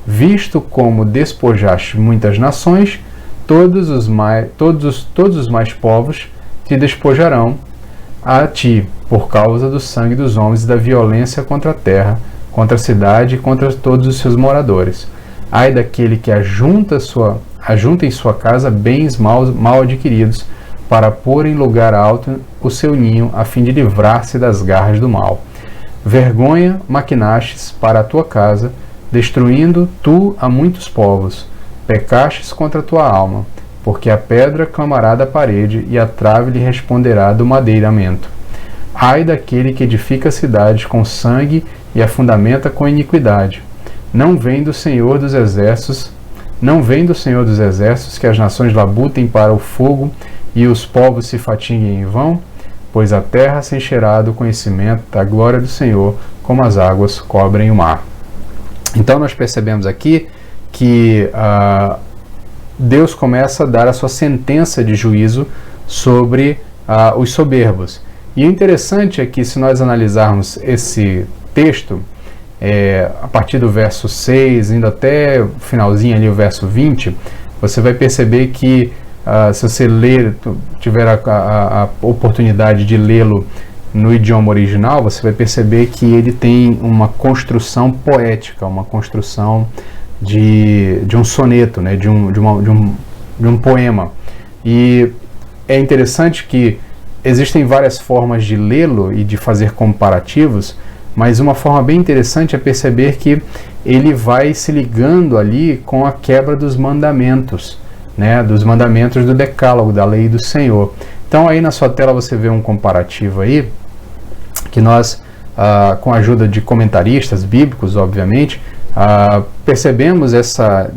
Visto como despojaste muitas nações, todos os mais povos te despojarão a ti, por causa do sangue dos homens e da violência contra a terra, contra a cidade e contra todos os seus moradores. Ai daquele que ajunta em sua casa bens mal adquiridos, para pôr em lugar alto o seu ninho, a fim de livrar-se das garras do mal. Vergonha maquinastes para a tua casa, destruindo tu a muitos povos. Pecastes contra a tua alma, porque a pedra clamará da parede e a trave lhe responderá do madeiramento. Ai daquele que edifica cidades com sangue e a fundamenta com iniquidade. Não vem do Senhor dos Exércitos que as nações labutem para o fogo e os povos se fatiguem em vão? Pois a terra se encherá do conhecimento da glória do Senhor, como as águas cobrem o mar. Então nós percebemos aqui que Deus começa a dar a sua sentença de juízo sobre os soberbos. E o interessante é que, se nós analisarmos esse texto, a partir do verso 6, indo até o finalzinho ali, o verso 20, você vai perceber que, se você tiver a oportunidade de lê-lo no idioma original, você vai perceber que ele tem uma construção poética, uma construção de um soneto, né, de um poema. E é interessante que existem várias formas de lê-lo e de fazer comparativos, mas uma forma bem interessante é perceber que ele vai se ligando ali com a quebra dos mandamentos, né, dos mandamentos do decálogo, da lei do Senhor. Então aí na sua tela você vê um comparativo aí, que nós, com a ajuda de comentaristas bíblicos, obviamente, percebemos essa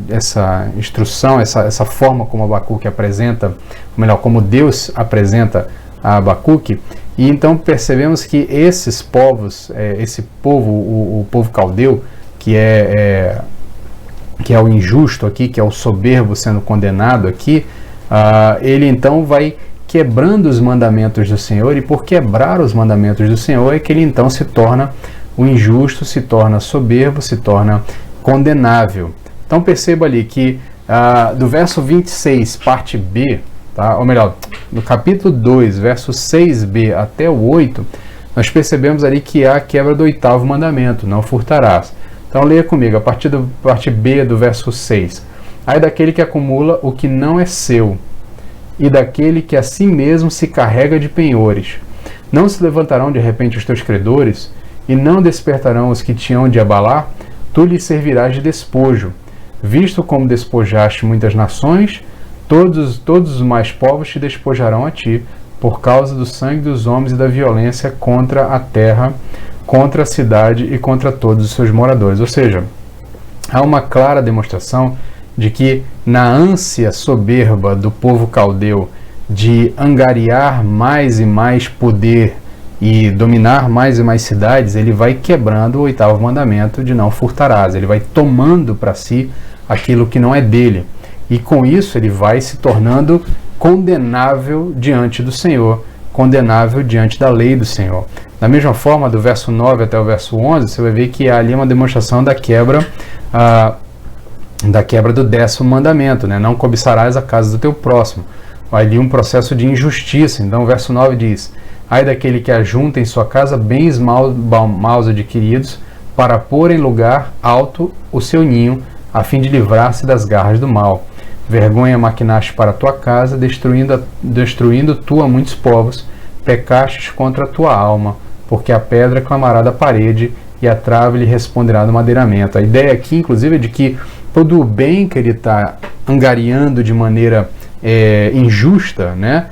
instrução, essa forma como Abacuque apresenta, ou melhor, como Deus apresenta a Abacuque, e então percebemos que esses povos, esse povo, o povo caldeu, que é que é o injusto aqui, que é o soberbo sendo condenado aqui, ele então vai quebrando os mandamentos do Senhor, e por quebrar os mandamentos do Senhor é que ele então se torna o injusto, se torna soberbo, se torna condenável. Então perceba ali que do verso 26, parte B, tá? Ou melhor, no capítulo 2, verso 6b até o 8, nós percebemos ali que há a quebra do 8º mandamento, não furtarás. Então leia comigo, a partir da parte B do verso 6. Ai daquele que acumula o que não é seu, e daquele que a si mesmo se carrega de penhores. Não se levantarão de repente os teus credores, e não despertarão os que te hão de abalar? Tu lhes servirás de despojo. Visto como despojaste muitas nações, todos os mais povos te despojarão a ti, por causa do sangue dos homens e da violência contra a terra, contra a cidade e contra todos os seus moradores. Ou seja, há uma clara demonstração de que na ânsia soberba do povo caldeu de angariar mais e mais poder e dominar mais e mais cidades, ele vai quebrando o 8º mandamento de não furtarás. Ele vai tomando para si aquilo que não é dele. E com isso ele vai se tornando condenável diante do Senhor, condenável diante da lei do Senhor. Da mesma forma, do verso 9 até o verso 11, você vai ver que há ali uma demonstração da quebra do 10º mandamento, né? Não cobiçarás a casa do teu próximo. Vai ali um processo de injustiça. Então o verso 9 diz: ai daquele que ajunta em sua casa bens maus adquiridos, para pôr em lugar alto o seu ninho, a fim de livrar-se das garras do mal. Vergonha maquinaste para a tua casa, destruindo tu a muitos povos, pecastes contra a tua alma, porque a pedra clamará da parede e a trave lhe responderá no madeiramento. A ideia aqui, inclusive, é de que todo o bem que ele está angariando de maneira injusta, né,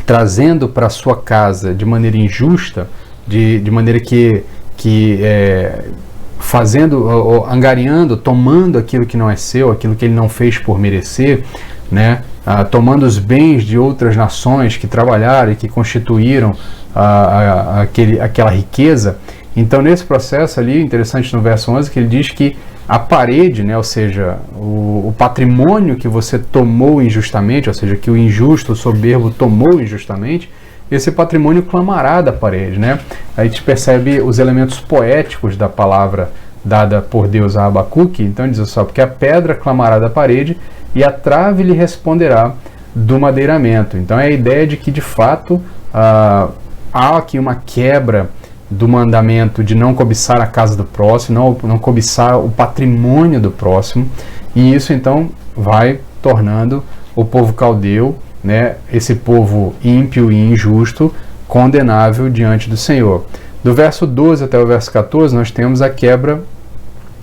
trazendo para a sua casa de maneira injusta, de maneira que angariando, tomando aquilo que não é seu, aquilo que ele não fez por merecer, né? Tomando os bens de outras nações que trabalharam e que constituíram aquela riqueza. Então, nesse processo ali, interessante no verso 11, que ele diz que a parede, né, ou seja, o patrimônio que você tomou injustamente, ou seja, que o injusto, o soberbo tomou injustamente, esse patrimônio clamará da parede, né? Aí a gente percebe os elementos poéticos da palavra dada por Deus a Abacuque. Então diz só, porque a pedra clamará da parede e a trave lhe responderá do madeiramento. Então é a ideia de que de fato há aqui uma quebra do mandamento de não cobiçar a casa do próximo, não cobiçar o patrimônio do próximo, e isso então vai tornando o povo caldeu, né, esse povo ímpio e injusto, condenável diante do Senhor. Do verso 12 até o verso 14, nós temos a quebra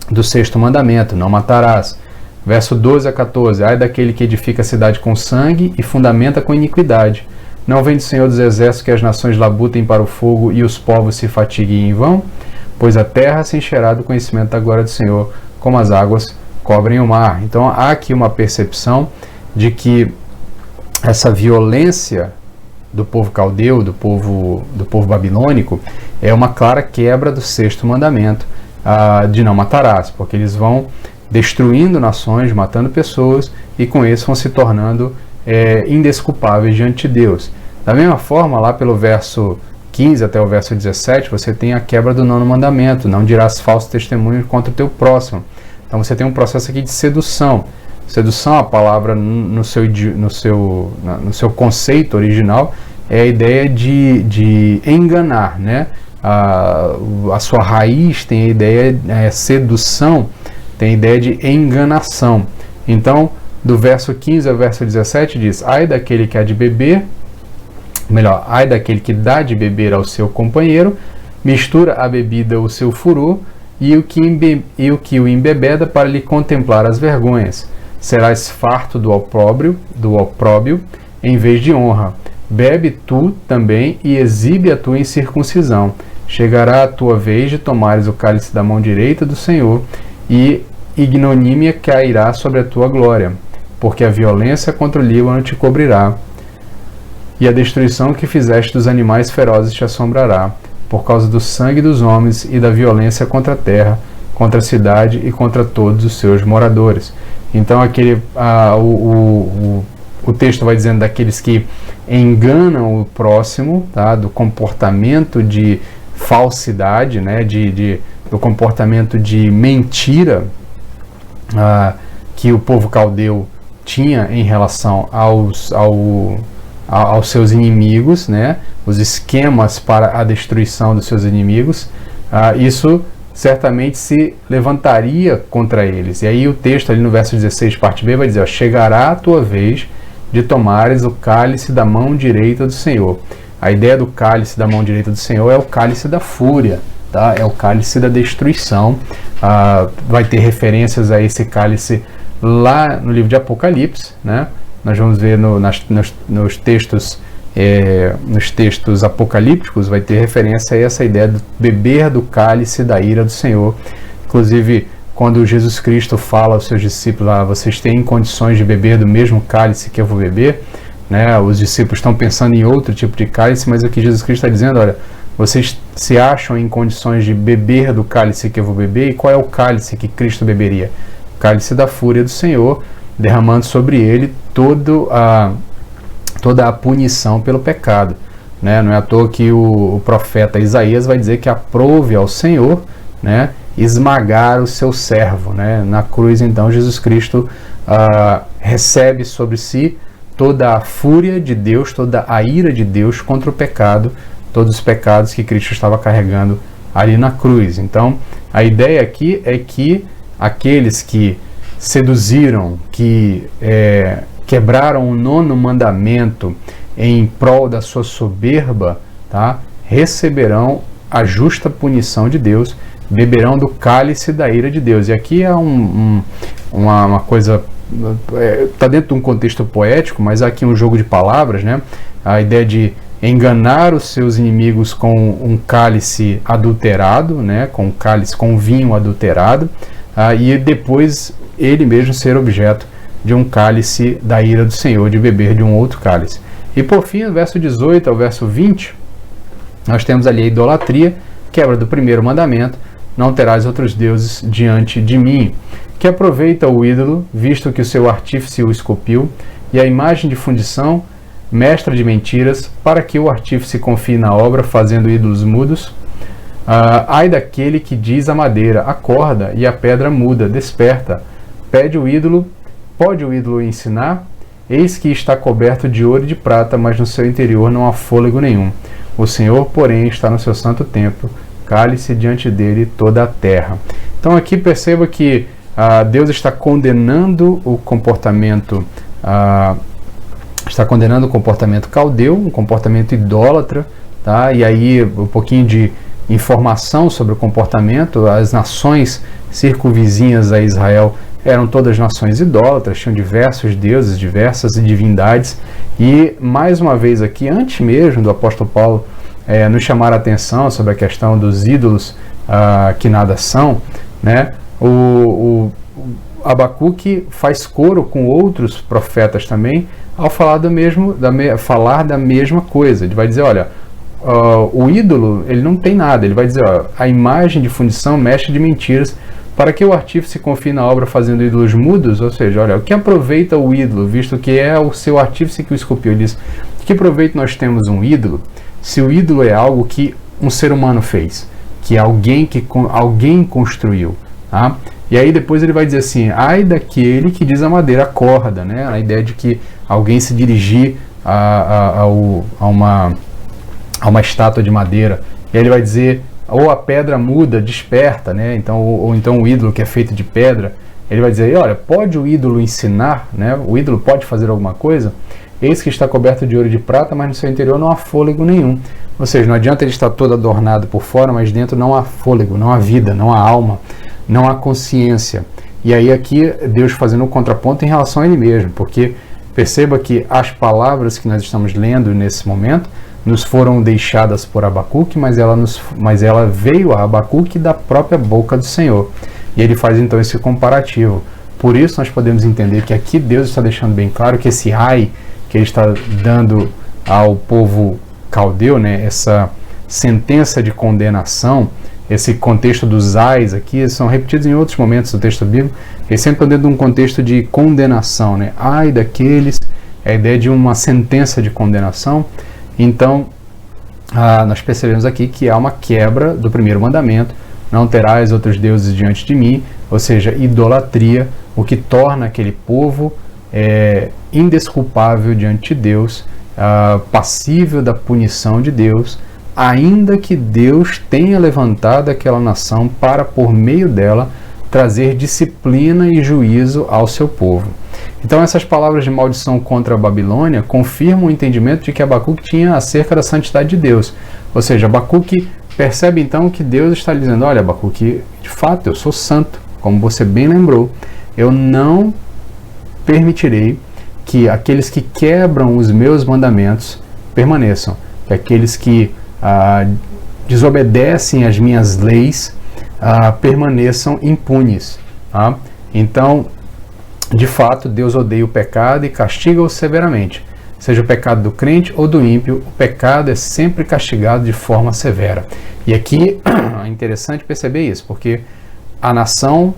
do 6º mandamento, não matarás. Verso 12 a 14, ai daquele que edifica a cidade com sangue e fundamenta com iniquidade. Não vem do Senhor dos Exércitos que as nações labutem para o fogo e os povos se fatiguem em vão? Pois a terra se encherá do conhecimento da glória do Senhor, como as águas cobrem o mar. Então há aqui uma percepção de que essa violência do povo caldeu, do povo babilônico, é uma clara quebra do 6º mandamento, de não matarás, porque eles vão destruindo nações, matando pessoas, e com isso vão se tornando indesculpáveis diante de Deus. Da mesma forma, lá pelo verso 15 até o verso 17, você tem a quebra do 9º mandamento, não dirás falso testemunho contra o teu próximo. Então você tem um processo aqui de sedução. Sedução, a palavra no seu conceito original, é a ideia de enganar, né? A sua raiz tem a ideia, sedução, tem a ideia de enganação. Então, do verso 15 ao verso 17 diz: ai daquele que há de beber, melhor, ai daquele que dá de beber ao seu companheiro, mistura a bebida o seu furor, e o que o embebeda para lhe contemplar as vergonhas. Serás farto do opróbrio, em vez de honra. Bebe tu também e exibe a tua incircuncisão. Chegará a tua vez de tomares o cálice da mão direita do Senhor, e ignomínia cairá sobre a tua glória, porque a violência contra o Líbano te cobrirá, e a destruição que fizeste dos animais ferozes te assombrará, por causa do sangue dos homens e da violência contra a terra, contra a cidade e contra todos os seus moradores. Então o texto vai dizendo daqueles que enganam o próximo, tá? Do comportamento de falsidade, né? Do comportamento de mentira que o povo caldeu tinha em relação aos seus inimigos, né? Os esquemas para a destruição dos seus inimigos. Isso certamente se levantaria contra eles. E aí o texto ali no verso 16, parte B, vai dizer, chegará a tua vez de tomares o cálice da mão direita do Senhor. A ideia do cálice da mão direita do Senhor é o cálice da fúria, tá? É o cálice da destruição. Vai ter referências a esse cálice lá no livro de Apocalipse, né? Nós vamos ver nos textos apocalípticos, vai ter referência a essa ideia de beber do cálice da ira do Senhor. Inclusive, quando Jesus Cristo fala aos seus discípulos, vocês têm condições de beber do mesmo cálice que eu vou beber, né? Os discípulos estão pensando em outro tipo de cálice, mas o que Jesus Cristo está dizendo, olha, vocês se acham em condições de beber do cálice que eu vou beber, e qual é o cálice que Cristo beberia? O cálice da fúria do Senhor, derramando sobre ele toda a punição pelo pecado, né? Não é à toa que o profeta Isaías vai dizer que aprove ao Senhor, né, esmagar o seu servo, né? Na cruz, então, Jesus Cristo recebe sobre si toda a fúria de Deus, toda a ira de Deus contra o pecado, todos os pecados que Cristo estava carregando ali na cruz. Então, a ideia aqui é que aqueles que seduziram, que quebraram o 9º mandamento em prol da sua soberba, tá? Receberão a justa punição de Deus, beberão do cálice da ira de Deus. E aqui é uma coisa, está dentro de um contexto poético, mas há aqui um jogo de palavras, né? A ideia de enganar os seus inimigos com um cálice adulterado, né? Com vinho adulterado, e depois ele mesmo ser objeto de um cálice da ira do Senhor, de beber de um outro cálice. E por fim, no verso 18 ao verso 20, nós temos ali a idolatria, quebra do primeiro mandamento, não terás outros deuses diante de mim, que aproveita o ídolo, visto que o seu artífice o esculpiu, e a imagem de fundição, mestra de mentiras, para que o artífice confie na obra, fazendo ídolos mudos. Ai daquele que diz à madeira, acorda, e a pedra muda, desperta. Pode o ídolo ensinar? Eis que está coberto de ouro e de prata, mas no seu interior não há fôlego nenhum. O Senhor, porém, está no seu santo templo, cale-se diante dele toda a terra. Então aqui perceba que Deus está condenando o comportamento caldeu, um comportamento idólatra, tá? E aí um pouquinho de informação sobre o comportamento. As nações circunvizinhas a Israel eram todas nações idólatras, tinham diversos deuses, diversas divindades, e mais uma vez aqui, antes mesmo do apóstolo Paulo nos chamar a atenção sobre a questão dos ídolos que nada são, né? O Abacuque faz coro com outros profetas também ao falar da mesma coisa. Ele vai dizer, olha, o ídolo, ele não tem nada. Ele vai dizer, a imagem de fundição mestre de mentiras, para que o artífice confie na obra fazendo ídolos mudos. Ou seja, olha, o que aproveita o ídolo, visto que é o seu artífice que o esculpiu? Ele diz, que proveito nós temos um ídolo, se o ídolo é algo que um ser humano fez, que alguém construiu, tá? E aí depois ele vai dizer assim, ai daquele que diz a madeira, acorda, né? A ideia de que alguém se dirigir a uma estátua de madeira, e aí ele vai dizer, ou a pedra muda, desperta, né? Então, ou então o ídolo que é feito de pedra, ele vai dizer, olha, pode o ídolo ensinar, né? O ídolo pode fazer alguma coisa? Eis que está coberto de ouro e de prata, mas no seu interior não há fôlego nenhum. Ou seja, não adianta ele estar todo adornado por fora, mas dentro não há fôlego, não há vida, não há alma, não há consciência. E aí aqui Deus fazendo um contraponto em relação a ele mesmo, porque perceba que as palavras que nós estamos lendo nesse momento nos foram deixadas por Abacuque, mas ela veio a Abacuque da própria boca do Senhor. E ele faz então esse comparativo. Por isso nós podemos entender que aqui Deus está deixando bem claro que esse ai que ele está dando ao povo caldeu, né, essa sentença de condenação, esse contexto dos ais aqui, são repetidos em outros momentos do texto bíblico, eles sempre estão dentro de um contexto de condenação, né? Ai daqueles, é a ideia de uma sentença de condenação. Então, nós percebemos aqui que há uma quebra do primeiro mandamento, não terás outros deuses diante de mim, ou seja, idolatria, o que torna aquele povo indesculpável diante de Deus, passível da punição de Deus, ainda que Deus tenha levantado aquela nação para, por meio dela, trazer disciplina e juízo ao seu povo. Então essas palavras de maldição contra a Babilônia confirmam o entendimento de que Abacuque tinha acerca da santidade de Deus. Ou seja, Abacuque percebe então que Deus está dizendo: olha, Abacuque, de fato eu sou santo, como você bem lembrou, eu não permitirei que aqueles que quebram os meus mandamentos permaneçam, que aqueles que desobedecem às minhas leis permaneçam impunes. Tá? Então, de fato, Deus odeia o pecado e castiga-o severamente. Seja o pecado do crente ou do ímpio, o pecado é sempre castigado de forma severa. E aqui é interessante perceber isso, porque a nação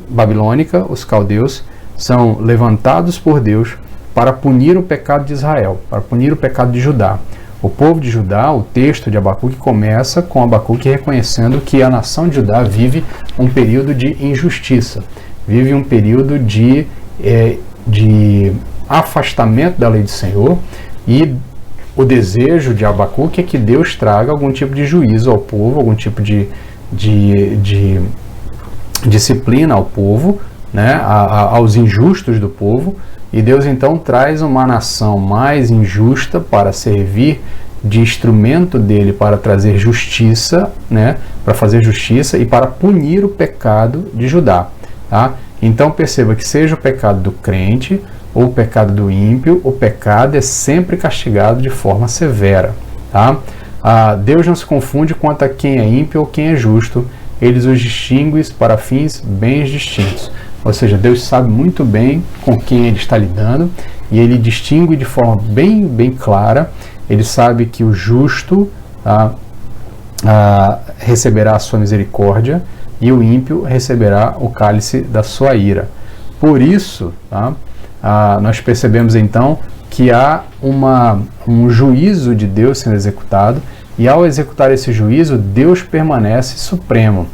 babilônica, os caldeus, são levantados por Deus para punir o pecado de Israel, para punir o pecado de Judá. O povo de Judá, o texto de Abacuque começa com Abacuque reconhecendo que a nação de Judá vive um período de injustiça, vive um período de afastamento da lei do Senhor, e o desejo de Abacuque é que Deus traga algum tipo de juízo ao povo, algum tipo de disciplina ao povo, né, aos injustos do povo. E Deus então traz uma nação mais injusta para servir de instrumento dele para trazer justiça, né, para fazer justiça e para punir o pecado de Judá. Tá? Então perceba que seja o pecado do crente ou o pecado do ímpio, o pecado é sempre castigado de forma severa. Tá? Deus não se confunde quanto a quem é ímpio ou quem é justo, ele os distingue para fins bem distintos. Ou seja, Deus sabe muito bem com quem ele está lidando e ele distingue de forma bem clara. Ele sabe que o justo receberá a sua misericórdia e o ímpio receberá o cálice da sua ira. Por isso, nós percebemos então que há um juízo de Deus sendo executado, e ao executar esse juízo, Deus permanece supremo.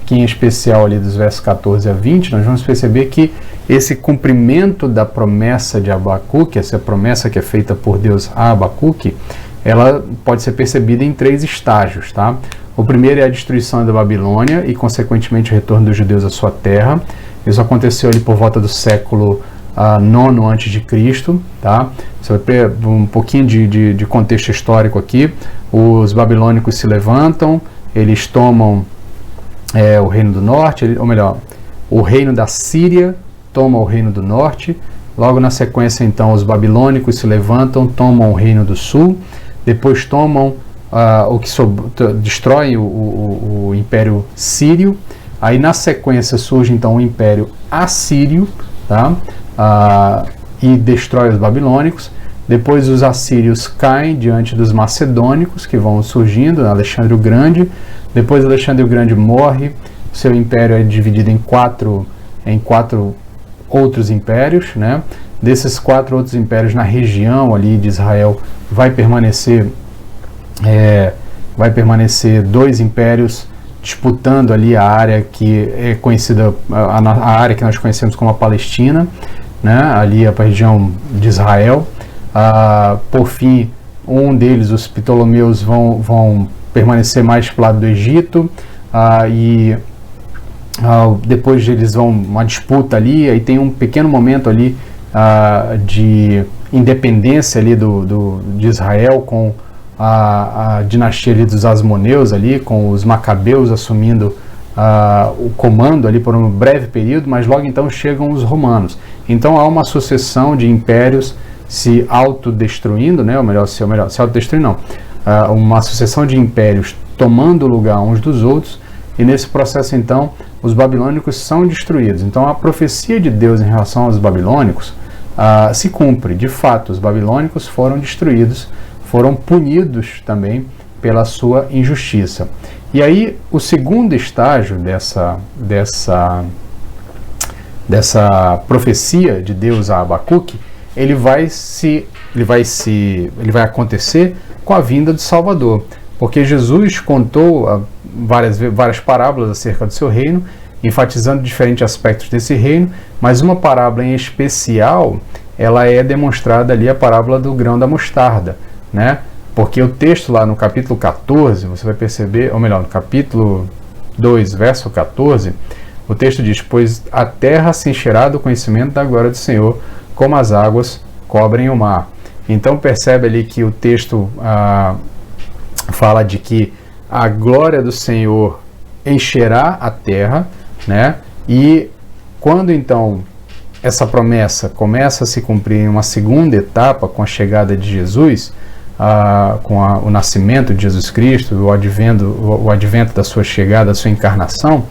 Aqui em especial ali dos versos 14 a 20, nós vamos perceber que esse cumprimento da promessa de Abacuque, essa promessa que é feita por Deus a Abacuque, ela pode ser percebida em 3 estágios. Tá? O primeiro é a destruição da Babilônia e, consequentemente, o retorno dos judeus à sua terra. Isso aconteceu ali por volta do século 9 a.C. Tá? Você vai ter um pouquinho de contexto histórico aqui. Os babilônicos se levantam, eles tomam o reino do norte, ou melhor, o reino da Síria toma o reino do norte. Logo na sequência, então, os babilônicos se levantam, tomam o reino do sul, depois tomam destroem o império sírio. Aí na sequência surge então o império assírio, tá? E destrói os babilônicos. Depois os assírios caem diante dos macedônicos, que vão surgindo, Alexandre o Grande. Depois Alexandre o Grande morre, seu império é dividido em quatro outros impérios, né? Desses 4 outros impérios, na região ali de Israel vai permanecer 2 impérios disputando ali a área que é conhecida, a área que nós conhecemos como a Palestina, né? Ali a região de Israel. Por fim, um deles, os Ptolomeus, vão permanecer mais para o lado do Egito, e depois eles vão uma disputa ali, aí tem um pequeno momento ali de independência ali de Israel, com a dinastia ali dos Asmoneus ali, com os Macabeus assumindo o comando ali por um breve período, mas logo então chegam os romanos. Então há uma sucessão de impérios se autodestruindo, né? Se autodestruindo não, uma sucessão de impérios tomando o lugar uns dos outros, e nesse processo então os babilônicos são destruídos. Então a profecia de Deus em relação aos babilônicos se cumpre. De fato, os babilônicos foram destruídos, foram punidos também pela sua injustiça. E aí, o segundo estágio dessa profecia de Deus a Abacuque, ele vai acontecer com a vinda do Salvador, porque Jesus contou várias parábolas acerca do seu reino, enfatizando diferentes aspectos desse reino, mas uma parábola em especial, ela é demonstrada ali, a parábola do grão da mostarda, né? Porque o texto lá no capítulo 14, você vai perceber, ou melhor, no capítulo 2, verso 14, o texto diz: pois a terra se encherá do conhecimento da glória do Senhor, como as águas cobrem o mar. Então percebe ali que o texto fala de que a glória do Senhor encherá a terra, né? E quando então essa promessa começa a se cumprir em uma segunda etapa, com a chegada de Jesus, com o nascimento de Jesus Cristo, o advento da sua chegada, da sua encarnação,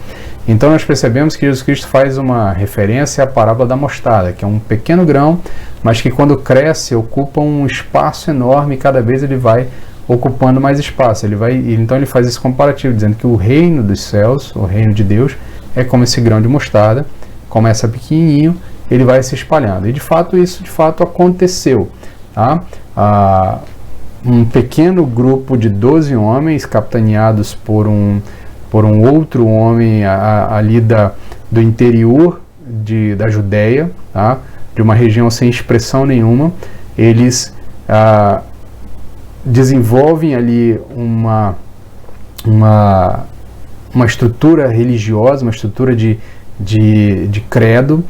então nós percebemos que Jesus Cristo faz uma referência à parábola da mostarda, que é um pequeno grão, mas que quando cresce ocupa um espaço enorme, e cada vez ele vai ocupando mais espaço. Então ele faz esse comparativo, dizendo que o reino dos céus, o reino de Deus, é como esse grão de mostarda, começa pequenininho, ele vai se espalhando. E de fato isso aconteceu. Tá? Um pequeno grupo de 12 homens, capitaneados por um outro homem ali do interior da Judéia, tá? De uma região sem expressão nenhuma, eles desenvolvem ali uma estrutura religiosa, uma estrutura de credo.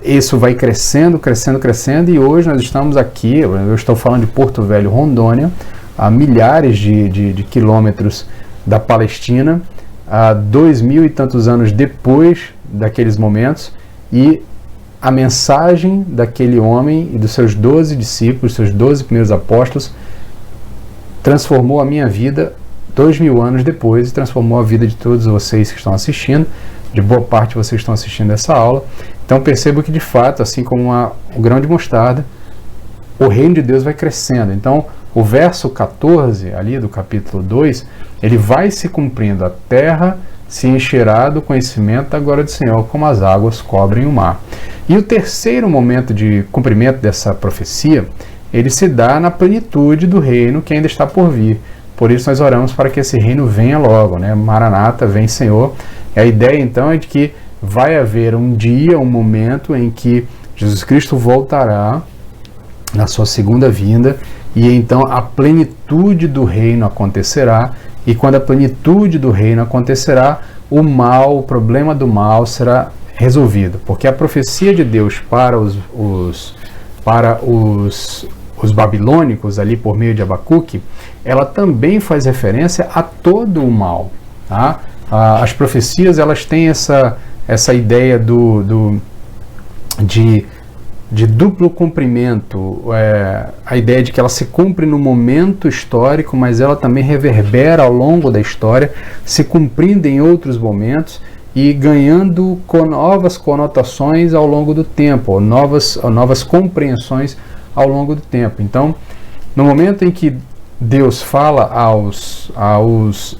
Isso vai crescendo, e hoje nós estamos aqui, eu estou falando de Porto Velho, Rondônia, a milhares de quilômetros da Palestina, a 2000 e tantos anos depois daqueles momentos, e a mensagem daquele homem e dos seus 12 discípulos, seus 12 primeiros apóstolos, transformou a minha vida 2000 anos depois, e transformou a vida de todos vocês que estão assistindo, de boa parte de vocês que estão assistindo essa aula. Então percebo que de fato, assim como o grão de mostarda, o reino de Deus vai crescendo. Então o verso 14 ali do capítulo 2, ele vai se cumprindo: a terra se encherá do conhecimento da glória do Senhor, como as águas cobrem o mar. E o terceiro momento de cumprimento dessa profecia, ele se dá na plenitude do reino que ainda está por vir. Por isso nós oramos para que esse reino venha logo, né? Maranata, vem Senhor. E a ideia então é de que vai haver um dia, um momento em que Jesus Cristo voltará na sua segunda vinda, e então a plenitude do reino acontecerá, e quando a plenitude do reino acontecerá, o problema do mal será resolvido, porque a profecia de Deus para os babilônicos, ali por meio de Abacuque, ela também faz referência a todo o mal, tá? As profecias, elas têm essa ideia de duplo cumprimento, a ideia de que ela se cumpre no momento histórico, mas ela também reverbera ao longo da história, se cumprindo em outros momentos e ganhando novas conotações ao longo do tempo, novas compreensões ao longo do tempo. Então, no momento em que Deus fala aos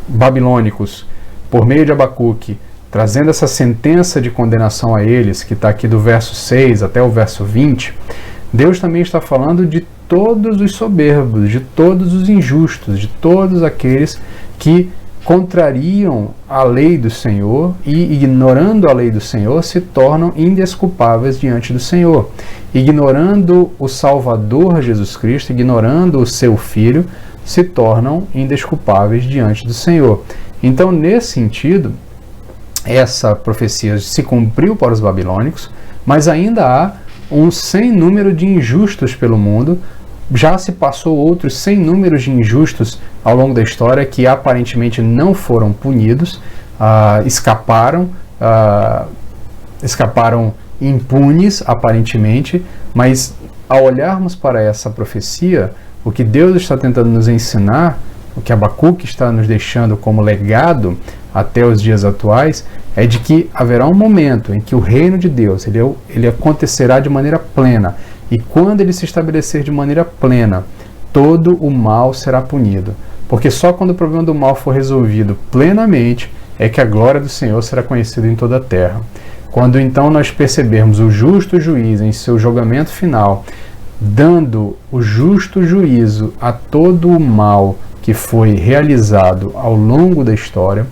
babilônicos por meio de Abacuque, trazendo essa sentença de condenação a eles, que está aqui do verso 6 até o verso 20, Deus também está falando de todos os soberbos, de todos os injustos, de todos aqueles que contrariam a lei do Senhor e, ignorando a lei do Senhor, se tornam indesculpáveis diante do Senhor. Ignorando o Salvador Jesus Cristo, ignorando o seu Filho, se tornam indesculpáveis diante do Senhor. Então, nesse sentido, essa profecia se cumpriu para os babilônicos, mas ainda há um sem número de injustos pelo mundo. Já se passou outros sem números de injustos ao longo da história que aparentemente não foram punidos, escaparam impunes aparentemente, mas ao olharmos para essa profecia, o que Deus está tentando nos ensinar, o que Abacuque está nos deixando como legado até os dias atuais, é de que haverá um momento em que o reino de Deus ele acontecerá de maneira plena, e quando ele se estabelecer de maneira plena, todo o mal será punido. porque só quando o problema do mal for resolvido plenamente é que a glória do Senhor será conhecida em toda a terra. Quando então nós percebermos o justo juiz em seu julgamento final, dando o justo juízo a todo o mal que foi realizado ao longo da história,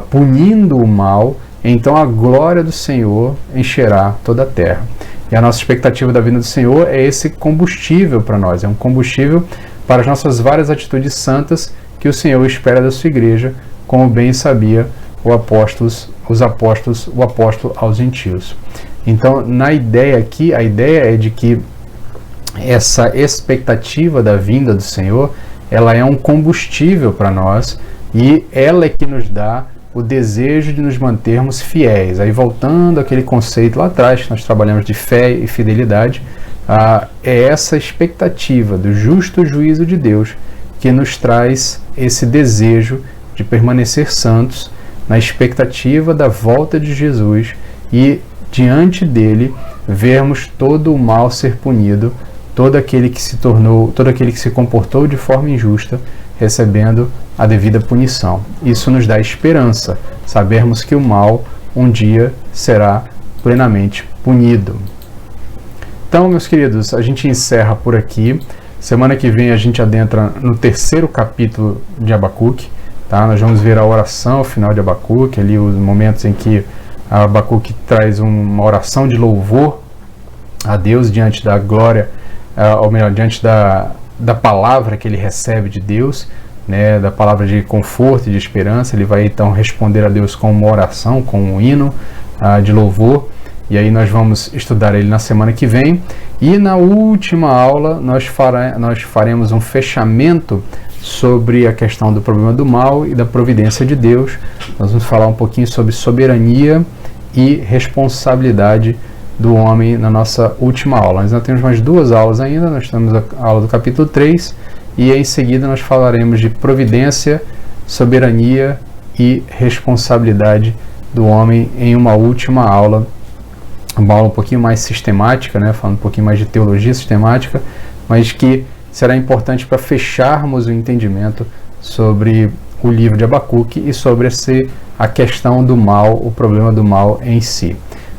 punindo o mal, então a glória do Senhor encherá toda a terra. E a nossa expectativa da vinda do Senhor é esse combustível para nós, é um combustível para as nossas várias atitudes santas que o Senhor espera da sua igreja, como bem sabia o apóstolo aos gentios. Então, na ideia aqui, a ideia é de que essa expectativa da vinda do Senhor, ela é um combustível para nós e ela é que nos dá o desejo de nos mantermos fiéis. Aí voltando àquele conceito lá atrás que nós trabalhamos de fé e fidelidade, é essa expectativa do justo juízo de Deus que nos traz esse desejo de permanecer santos na expectativa da volta de Jesus e diante dele vermos todo o mal ser punido, todo aquele que se comportou de forma injusta recebendo a devida punição. Isso nos dá esperança, sabermos que o mal um dia será plenamente punido. Então, meus queridos, a gente encerra por aqui. Semana que vem a gente adentra no 3º capítulo de Abacuque. Tá? Nós vamos ver a oração final de Abacuque, ali os momentos em que Abacuque traz uma oração de louvor a Deus diante da glória, ou melhor, diante da palavra que ele recebe de Deus, né, da palavra de conforto e de esperança. Ele vai então responder a Deus com uma oração, com um hino de louvor, e aí nós vamos estudar ele na semana que vem. E na última aula nós faremos um fechamento sobre a questão do problema do mal e da providência de Deus. Nós vamos falar um pouquinho sobre soberania e responsabilidade do homem na nossa última aula. Nós ainda temos mais 2 aulas ainda, nós temos a aula do capítulo 3 e em seguida nós falaremos de providência, soberania e responsabilidade do homem em uma última aula, uma aula um pouquinho mais sistemática, né, falando um pouquinho mais de teologia sistemática, mas que será importante para fecharmos o entendimento sobre o livro de Abacuque e sobre a questão do mal, o problema do mal em si.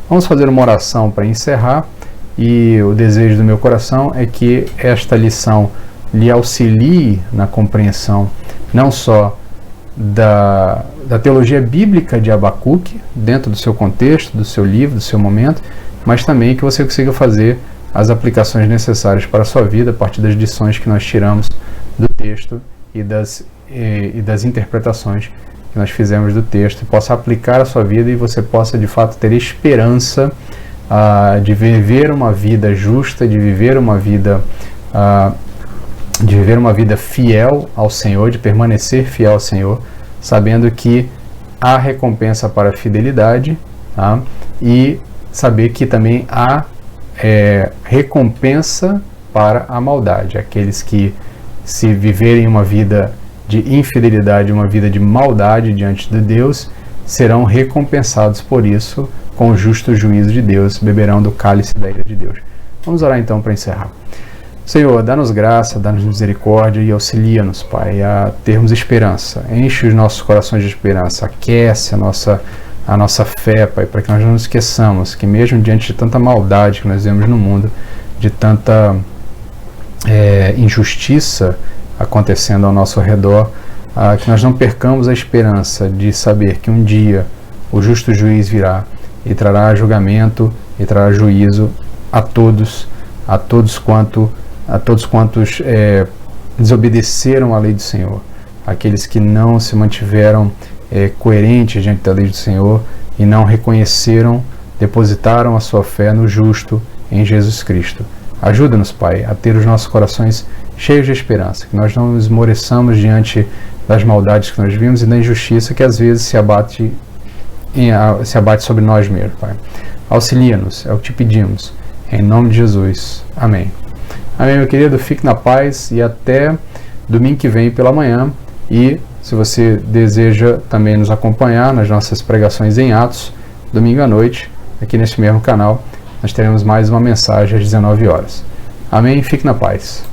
Vamos fazer uma oração para encerrar, e o desejo do meu coração é que esta lição lhe auxilie na compreensão não só da teologia bíblica de Abacuque, dentro do seu contexto, do seu livro, do seu momento, mas também que você consiga fazer as aplicações necessárias para a sua vida a partir das lições que nós tiramos do texto e das interpretações que nós fizemos do texto, e possa aplicar a sua vida e você possa de fato ter esperança de viver uma vida justa, de viver uma vida fiel ao Senhor, de permanecer fiel ao Senhor, sabendo que há recompensa para a fidelidade, tá? E saber que também há recompensa para a maldade. Aqueles que se viverem uma vida de infidelidade, uma vida de maldade diante de Deus, serão recompensados por isso com o justo juízo de Deus, beberão do cálice da ira de Deus. Vamos orar então para encerrar. Senhor, dá-nos graça, dá-nos misericórdia e auxilia-nos, Pai, a termos esperança. Enche os nossos corações de esperança, aquece a nossa fé, Pai, para que nós não nos esqueçamos que mesmo diante de tanta maldade que nós vemos no mundo, de tanta injustiça acontecendo ao nosso redor, que nós não percamos a esperança de saber que um dia o justo juiz virá e trará julgamento e trará juízo a todos quantos desobedeceram à lei do Senhor, aqueles que não se mantiveram coerentes diante da lei do Senhor e não reconheceram, depositaram a sua fé no justo, em Jesus Cristo. Ajuda-nos, Pai, a ter os nossos corações cheios de esperança, que nós não esmoreçamos diante das maldades que nós vimos e da injustiça que às vezes se abate sobre nós mesmos, Pai. Auxilia-nos, é o que te pedimos, em nome de Jesus. Amém. Amém, meu querido, fique na paz e até domingo que vem pela manhã. E se você deseja também nos acompanhar nas nossas pregações em Atos, domingo à noite, aqui neste mesmo canal, nós teremos mais uma mensagem às 19 horas. Amém, fique na paz.